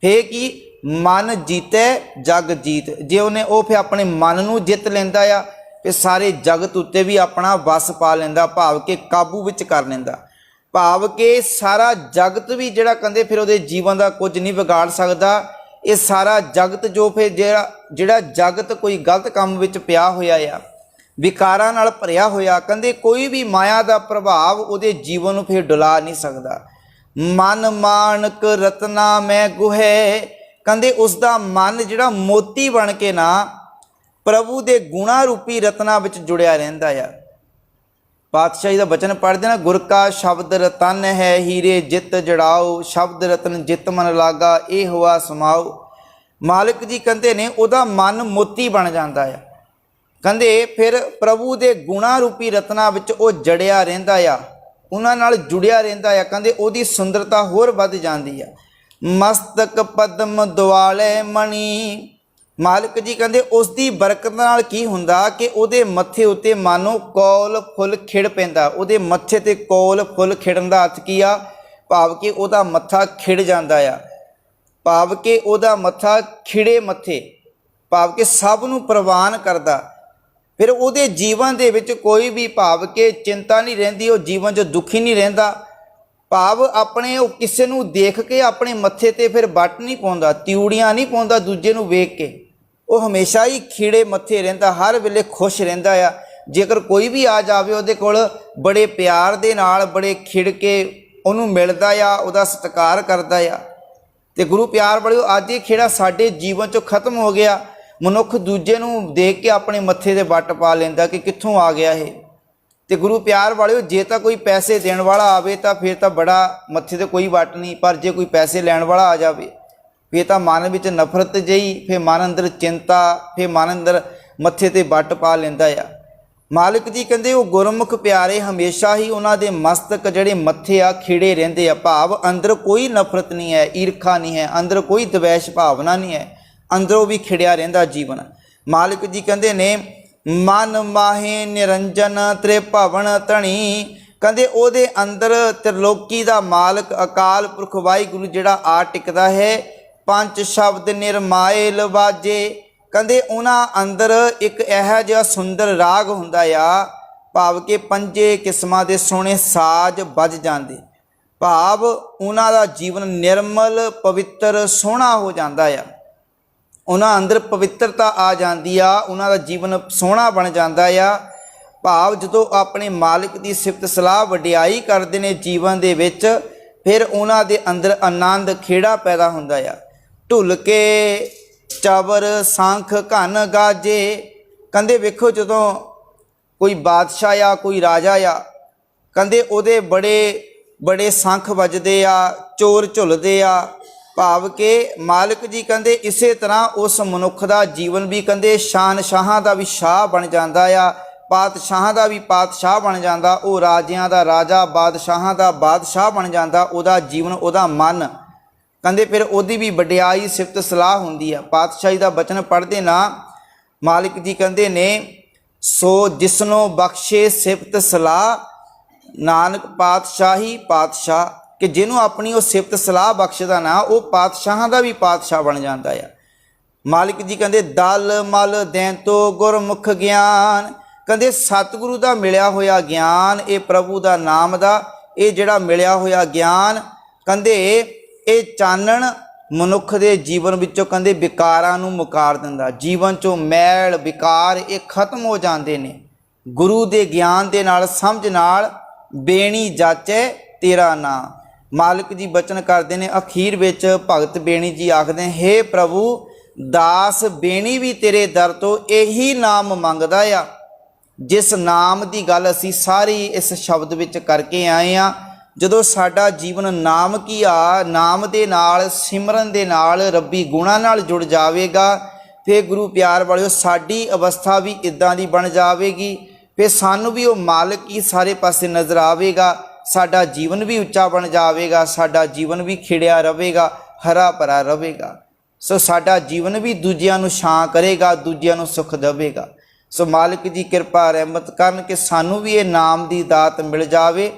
ਫੇ ਕੀ ਮਨ ਜੀਤੈ ਜਗ ਜੀਤ, ਜੇ ਉਹਨੇ ਉਹ ਫਿਰ ਆਪਣੇ ਮਨ ਨੂੰ ਜਿੱਤ ਲੈਂਦਾ ਆ ਫਿਰ ਸਾਰੇ ਜਗਤ ਉੱਤੇ ਵੀ ਆਪਣਾ ਵਸ ਪਾ ਲੈਂਦਾ, ਭਾਵ ਕਿ ਕਾਬੂ ਵਿੱਚ ਕਰ ਲੈਂਦਾ। ਭਾਵ ਕਿ ਸਾਰਾ ਜਗਤ ਵੀ ਜਿਹੜਾ ਕਹਿੰਦੇ ਫਿਰ ਉਹਦੇ ਜੀਵਨ ਦਾ ਕੁਝ ਨਹੀਂ ਵਿਗਾੜ ਸਕਦਾ। ਇਹ ਸਾਰਾ ਜਗਤ ਜੋ ਫਿਰ ਜਿਹੜਾ ਜਗਤ ਕੋਈ ਗਲਤ ਕੰਮ ਵਿੱਚ ਪਿਆ ਹੋਇਆ ਆ, ਵਿਕਾਰਾਂ ਨਾਲ ਭਰਿਆ ਹੋਇਆ, ਕਹਿੰਦੇ ਕੋਈ ਵੀ ਮਾਇਆ ਦਾ ਪ੍ਰਭਾਵ ਉਹਦੇ ਜੀਵਨ ਨੂੰ ਫਿਰ ਡੁਲਾ ਨਹੀਂ ਸਕਦਾ। ਮਨ ਮਾਨਕ ਰਤਨਾ ਮੈਂ ਗੁਹੇ, ਕਹਿੰਦੇ ਉਸ ਦਾ ਮਨ ਜਿਹੜਾ ਮੋਤੀ ਬਣ ਕੇ ਨਾ ਪ੍ਰਭੂ ਦੇ ਗੁਣਾ ਰੂਪੀ ਰਤਨਾ ਵਿੱਚ ਜੁੜਿਆ ਰਹਿੰਦਾ ਆ। ਪਾਤਸ਼ਾਹੀ ਦਾ ਬਚਨ ਪੜ੍ਹਦੇ ਨਾ, ਗੁਰ ਕਾ ਸ਼ਬਦ ਰਤਨ ਹੈ ਹੀਰੇ ਜਿਤ ਜੜਾਓ, ਸ਼ਬਦ ਰਤਨ ਜਿਤ ਮਨ ਲਾਗਾ ਇਹ ਹੋਆ ਸਮਾਓ। ਮਾਲਕ ਜੀ ਕਹਿੰਦੇ ਨੇ ਉਹਦਾ ਮਨ ਮੋਤੀ ਬਣ ਜਾਂਦਾ ਆ। ਕਹਿੰਦੇ ਫਿਰ ਪ੍ਰਭੂ ਦੇ ਗੁਣਾ ਰੂਪੀ ਰਤਨਾ ਵਿੱਚ ਉਹ ਜੜਿਆ ਰਹਿੰਦਾ ਆ, ਉਹਨਾਂ ਨਾਲ ਜੁੜਿਆ ਰਹਿੰਦਾ ਆ। ਕਹਿੰਦੇ ਉਹਦੀ ਸੁੰਦਰਤਾ ਹੋਰ ਵੱਧ ਜਾਂਦੀ ਆ। ਮਸਤਕ ਪਦਮ ਦੁਆਲੇ ਮਣੀ, ਮਾਲਕ ਜੀ ਕਹਿੰਦੇ ਉਸ ਦੀ ਬਰਕਤ ਨਾਲ ਕੀ ਹੁੰਦਾ ਕਿ ਉਹਦੇ ਮੱਥੇ ਉੱਤੇ ਮਾਨੋ ਕੌਲ ਫੁੱਲ ਖਿੜ ਪੈਂਦਾ। ਉਹਦੇ ਮੱਥੇ ਤੇ ਕੌਲ ਫੁੱਲ ਖਿੜਨ ਦਾ ਅਰਥ ਕੀ ਆ? ਭਾਵ ਕਿ ਉਹਦਾ ਮੱਥਾ ਖਿੜ ਜਾਂਦਾ ਆ, ਭਾਵ ਕਿ ਉਹਦਾ ਮੱਥਾ ਖਿੜੇ ਮੱਥੇ, ਭਾਵ ਕਿ ਸਭ ਨੂੰ ਪ੍ਰਵਾਨ ਕਰਦਾ। ਫਿਰ ਉਹਦੇ ਜੀਵਨ ਦੇ ਵਿੱਚ ਕੋਈ ਵੀ ਭਾਵ ਕਿ ਚਿੰਤਾ ਨਹੀਂ ਰਹਿੰਦੀ, ਉਹ ਜੀਵਨ 'ਚ ਦੁਖੀ ਨਹੀਂ ਰਹਿੰਦਾ। ਭਾਵ ਆਪਣੇ ਉਹ ਕਿਸੇ ਨੂੰ ਦੇਖ ਕੇ ਆਪਣੇ ਮੱਥੇ ਤੇ ਫਿਰ ਵੱਟ ਨਹੀਂ ਪਾਉਂਦਾ, ਤਿਊੜੀਆਂ ਨਹੀਂ ਪਾਉਂਦਾ ਦੂਜੇ ਨੂੰ ਵੇਖ ਕੇ। ਉਹ ਹਮੇਸ਼ਾ ਹੀ ਖਿੜੇ ਮੱਥੇ ਰਹਿੰਦਾ, ਹਰ ਵੇਲੇ ਖੁਸ਼ ਰਹਿੰਦਾ ਆ। ਜੇਕਰ ਕੋਈ ਵੀ ਆ ਜਾਵੇ ਉਹਦੇ ਕੋਲ ਬੜੇ ਪਿਆਰ ਦੇ ਨਾਲ ਬੜੇ ਖਿੜ ਕੇ ਉਹਨੂੰ ਮਿਲਦਾ ਆ, ਉਹਦਾ ਸਤਿਕਾਰ ਕਰਦਾ ਆ। ਤੇ ਗੁਰੂ ਪਿਆਰ ਵਾਲਿਓ ਅੱਜ ਇਹ ਖੇੜਾ ਸਾਡੇ ਜੀਵਨ 'ਚੋਂ ਖਤਮ ਹੋ ਗਿਆ। ਮਨੁੱਖ ਦੂਜੇ ਨੂੰ ਦੇਖ ਕੇ ਆਪਣੇ ਮੱਥੇ ਤੇ ਵੱਟ ਪਾ ਲੈਂਦਾ ਕਿ ਕਿੱਥੋਂ ਆ ਗਿਆ ਇਹ। ਤੇ ਗੁਰੂ ਪਿਆਰ ਵਾਲਿਓ ਜੇ ਤਾਂ ਕੋਈ ਪੈਸੇ ਦੇਣ ਵਾਲਾ ਆਵੇ ਤਾਂ ਫਿਰ ਤਾਂ ਬੜਾ ਮੱਥੇ ਤੇ ਕੋਈ ਵੱਟ ਨਹੀਂ, ਪਰ ਜੇ ਕੋਈ ਪੈਸੇ ਲੈਣ ਵਾਲਾ ਆ ਜਾਵੇ ਫਿਰ ਤਾਂ ਮਨ ਵਿੱਚ ਨਫ਼ਰਤ ਜਿਹੀ, ਫਿਰ ਮਨ ਅੰਦਰ ਚਿੰਤਾ, ਫਿਰ ਮਨ ਅੰਦਰ ਮੱਥੇ ਤੇ ਵੱਟ ਪਾ ਲੈਂਦਾ ਆ। ਮਾਲਕ ਜੀ ਕਹਿੰਦੇ ਉਹ ਗੁਰਮੁਖ ਪਿਆਰੇ ਹਮੇਸ਼ਾ ਹੀ ਉਹਨਾਂ ਦੇ ਮਸਤਕ ਜਿਹੜੇ ਮੱਥੇ ਆ ਖਿੜੇ ਰਹਿੰਦੇ ਆ। ਭਾਵ ਅੰਦਰ ਕੋਈ ਨਫ਼ਰਤ ਨਹੀਂ ਹੈ, ਈਰਖਾ ਨਹੀਂ ਹੈ, ਅੰਦਰ ਕੋਈ ਦਵੈਸ਼ ਭਾਵਨਾ ਨਹੀਂ ਹੈ, ਅੰਦਰੋਂ ਵੀ ਖਿੜਿਆ ਰਹਿੰਦਾ ਜੀਵਨ। ਮਾਲਕ ਜੀ ਕਹਿੰਦੇ ਨੇ ਮਨ ਮਾਹੇ ਨਿਰੰਜਨ ਤ੍ਰਿਭਵਨ ਧਣੀ, ਕਹਿੰਦੇ ਉਹਦੇ ਅੰਦਰ ਤ੍ਰਿਲੋਕੀ ਦਾ ਮਾਲਕ ਅਕਾਲ ਪੁਰਖ ਵਾਹਿਗੁਰੂ ਜਿਹੜਾ ਆ ਟਿਕਦਾ ਹੈ। ਪੰਜ ਸ਼ਬਦ ਨਿਰਮਾਇਲ ਵਾਜੇ, ਕਹਿੰਦੇ ਉਹਨਾਂ ਅੰਦਰ ਇੱਕ ਇਹੋ ਜਿਹਾ ਸੁੰਦਰ ਰਾਗ ਹੁੰਦਾ ਆ, ਭਾਵ ਕਿ ਪੰਜੇ ਕਿਸਮਾਂ ਦੇ ਸੋਹਣੇ ਸਾਜ਼ ਵੱਜ ਜਾਂਦੇ। ਭਾਵ ਉਹਨਾਂ ਦਾ ਜੀਵਨ ਨਿਰਮਲ ਪਵਿੱਤਰ ਸੋਹਣਾ ਹੋ ਜਾਂਦਾ ਆ, ਉਹਨਾਂ ਅੰਦਰ ਪਵਿੱਤਰਤਾ ਆ ਜਾਂਦੀ ਆ, ਉਹਨਾਂ ਦਾ ਜੀਵਨ ਸੋਹਣਾ ਬਣ ਜਾਂਦਾ ਆ। ਭਾਵ ਜਦੋਂ ਆਪਣੇ ਮਾਲਿਕ ਦੀ ਸਿਫਤ ਸਲਾਹ ਵਡਿਆਈ ਕਰਦੇ ਨੇ ਜੀਵਨ ਦੇ ਵਿੱਚ, ਫਿਰ ਉਹਨਾਂ ਦੇ ਅੰਦਰ ਆਨੰਦ ਖੇੜਾ ਪੈਦਾ ਹੁੰਦਾ ਆ। ਢੁੱਲ ਕੇ ਚਵਰ ਸੰਖ ਘਨ ਗਾਜੇ, ਕਹਿੰਦੇ ਵੇਖੋ ਜਦੋਂ ਕੋਈ ਬਾਦਸ਼ਾਹ ਆ, ਕੋਈ ਰਾਜਾ ਆ, ਕਹਿੰਦੇ ਉਹਦੇ ਬੜੇ ਬੜੇ ਸੰਖ ਵੱਜਦੇ ਆ, ਚੋਰ ਝੁੱਲਦੇ ਆ। ਭਾਵ ਕਿ ਮਾਲਕ ਜੀ ਕਹਿੰਦੇ ਇਸੇ ਤਰ੍ਹਾਂ ਉਸ ਮਨੁੱਖ ਦਾ ਜੀਵਨ ਵੀ ਕਹਿੰਦੇ ਸ਼ਾਨਸ਼ਾਹਾਂ ਦਾ ਵੀ ਸ਼ਾਹ ਬਣ ਜਾਂਦਾ ਆ, ਪਾਤਸ਼ਾਹਾਂ ਦਾ ਵੀ ਪਾਤਸ਼ਾਹ ਬਣ ਜਾਂਦਾ, ਉਹ ਰਾਜਿਆਂ ਦਾ ਰਾਜਾ, ਬਾਦਸ਼ਾਹਾਂ ਦਾ ਬਾਦਸ਼ਾਹ ਬਣ ਜਾਂਦਾ। ਉਹਦਾ ਜੀਵਨ, ਉਹਦਾ ਮਨ ਕਹਿੰਦੇ ਫਿਰ ਉਹਦੀ ਵੀ ਵਡਿਆਈ ਸਿਫਤ ਸਲਾਹ ਹੁੰਦੀ ਆ। ਪਾਤਸ਼ਾਹੀ ਦਾ ਬਚਨ ਪੜ੍ਹਦੇ ਨਾ ਮਾਲਿਕ ਜੀ ਕਹਿੰਦੇ ਨੇ, ਸੋ ਜਿਸਨੋਂ ਬਖਸ਼ੇ ਸਿਫਤ ਸਲਾਹ ਨਾਨਕ ਪਾਤਸ਼ਾਹੀ ਪਾਤਸ਼ਾਹ, ਕਿ ਜਿਹਨੂੰ ਆਪਣੀ ਉਹ ਸਿਫਤ ਸਲਾਹ ਬਖਸ਼ਦਾ ਨਾ, ਉਹ ਪਾਤਸ਼ਾਹਾਂ ਦਾ ਵੀ ਪਾਤਸ਼ਾਹ ਬਣ ਜਾਂਦਾ ਆ। ਮਾਲਿਕ ਜੀ ਕਹਿੰਦੇ ਦਲ ਮਲ ਦੈਂਤੋ ਗੁਰਮੁਖ ਗਿਆਨ, ਕਹਿੰਦੇ ਸਤਿਗੁਰੂ ਦਾ ਮਿਲਿਆ ਹੋਇਆ ਗਿਆਨ, ਇਹ ਪ੍ਰਭੂ ਦਾ ਨਾਮ ਦਾ ਇਹ ਜਿਹੜਾ ਮਿਲਿਆ ਹੋਇਆ ਗਿਆਨ, ਕਹਿੰਦੇ ਇਹ ਚਾਨਣ ਮਨੁੱਖ ਦੇ ਜੀਵਨ ਵਿੱਚੋਂ ਕਹਿੰਦੇ ਵਿਕਾਰਾਂ ਨੂੰ ਮੁਕਾਰ ਦਿੰਦਾ। ਜੀਵਨ 'ਚੋਂ ਮੈਲ ਵਿਕਾਰ ਇਹ ਖਤਮ ਹੋ ਜਾਂਦੇ ਨੇ ਗੁਰੂ ਦੇ ਗਿਆਨ ਦੇ ਨਾਲ, ਸਮਝ ਨਾਲ। ਬੇਣੀ ਜਾਚੈ ਤੇਰਾ ਨਾਂ, ਮਾਲਕ ਜੀ ਬਚਨ ਕਰਦੇ ਨੇ ਅਖੀਰ ਵਿੱਚ। ਭਗਤ ਬੇਣੀ ਜੀ ਆਖਦੇ, ਹੇ ਪ੍ਰਭੂ ਦਾਸ ਬੇਣੀ ਵੀ ਤੇਰੇ ਦਰ ਤੋਂ ਇਹੀ ਨਾਮ ਮੰਗਦਾ ਆ, ਜਿਸ ਨਾਮ ਦੀ ਗੱਲ ਅਸੀਂ ਸਾਰੀ ਇਸ ਸ਼ਬਦ ਵਿੱਚ ਕਰਕੇ ਆਏ ਆ। ਜਦੋਂ ਸਾਡਾ ਜੀਵਨ ਨਾਮ ਕੀ ਆ, ਨਾਮ ਦੇ ਨਾਲ, ਸਿਮਰਨ ਦੇ ਨਾਲ, ਰੱਬੀ ਗੁਣਾਂ ਨਾਲ ਜੁੜ ਜਾਵੇਗਾ, ਫਿਰ ਗੁਰੂ ਪਿਆਰ ਵਾਲਿਓ ਸਾਡੀ ਅਵਸਥਾ ਵੀ ਇਦਾਂ ਦੀ ਬਣ ਜਾਵੇਗੀ। ਫਿਰ ਸਾਨੂੰ ਵੀ ਉਹ ਮਾਲਕ ਹੀ ਸਾਰੇ ਪਾਸੇ ਨਜ਼ਰ ਆਵੇਗਾ, ਸਾਡਾ ਜੀਵਨ ਵੀ ਉੱਚਾ ਬਣ ਜਾਵੇਗਾ, ਸਾਡਾ ਜੀਵਨ ਵੀ ਖਿੜਿਆ ਰਹੇਗਾ, ਹਰਾ ਭਰਾ ਰਹੇਗਾ। ਸੋ ਸਾਡਾ ਜੀਵਨ ਵੀ ਦੂਜਿਆਂ ਨੂੰ ਛਾਂ ਕਰੇਗਾ, ਦੂਜਿਆਂ ਨੂੰ ਸੁੱਖ ਦੇਵੇਗਾ। ਸੋ ਮਾਲਕ ਜੀ ਕਿਰਪਾ ਰਹਿਮਤ ਕਰਨ ਕਿ ਸਾਨੂੰ ਵੀ ਇਹ ਨਾਮ ਦੀ ਦਾਤ ਮਿਲ ਜਾਵੇ,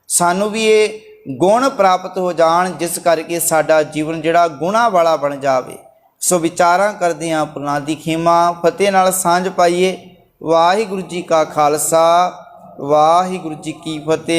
ਸਾਨੂੰ ਵੀ ਇਹ ਗੁਣ ਪ੍ਰਾਪਤ ਹੋ ਜਾਣ, ਜਿਸ ਕਰਕੇ ਸਾਡਾ ਜੀਵਨ ਜਿਹੜਾ ਗੁਣਾਂ ਵਾਲਾ ਬਣ ਜਾਵੇ। ਸੋ ਵਿਚਾਰਾਂ ਕਰਦੇ ਹਾਂ ਪੁਰਨਾਂ ਦੀ ਖੇਮਾ, ਫਤਿਹ ਨਾਲ ਸਾਂਝ ਪਾਈਏ। ਵਾਹਿਗੁਰੂ ਜੀ ਕਾ ਖਾਲਸਾ, ਵਾਹਿਗੁਰੂ ਜੀ ਕੀ ਫਤਿਹ।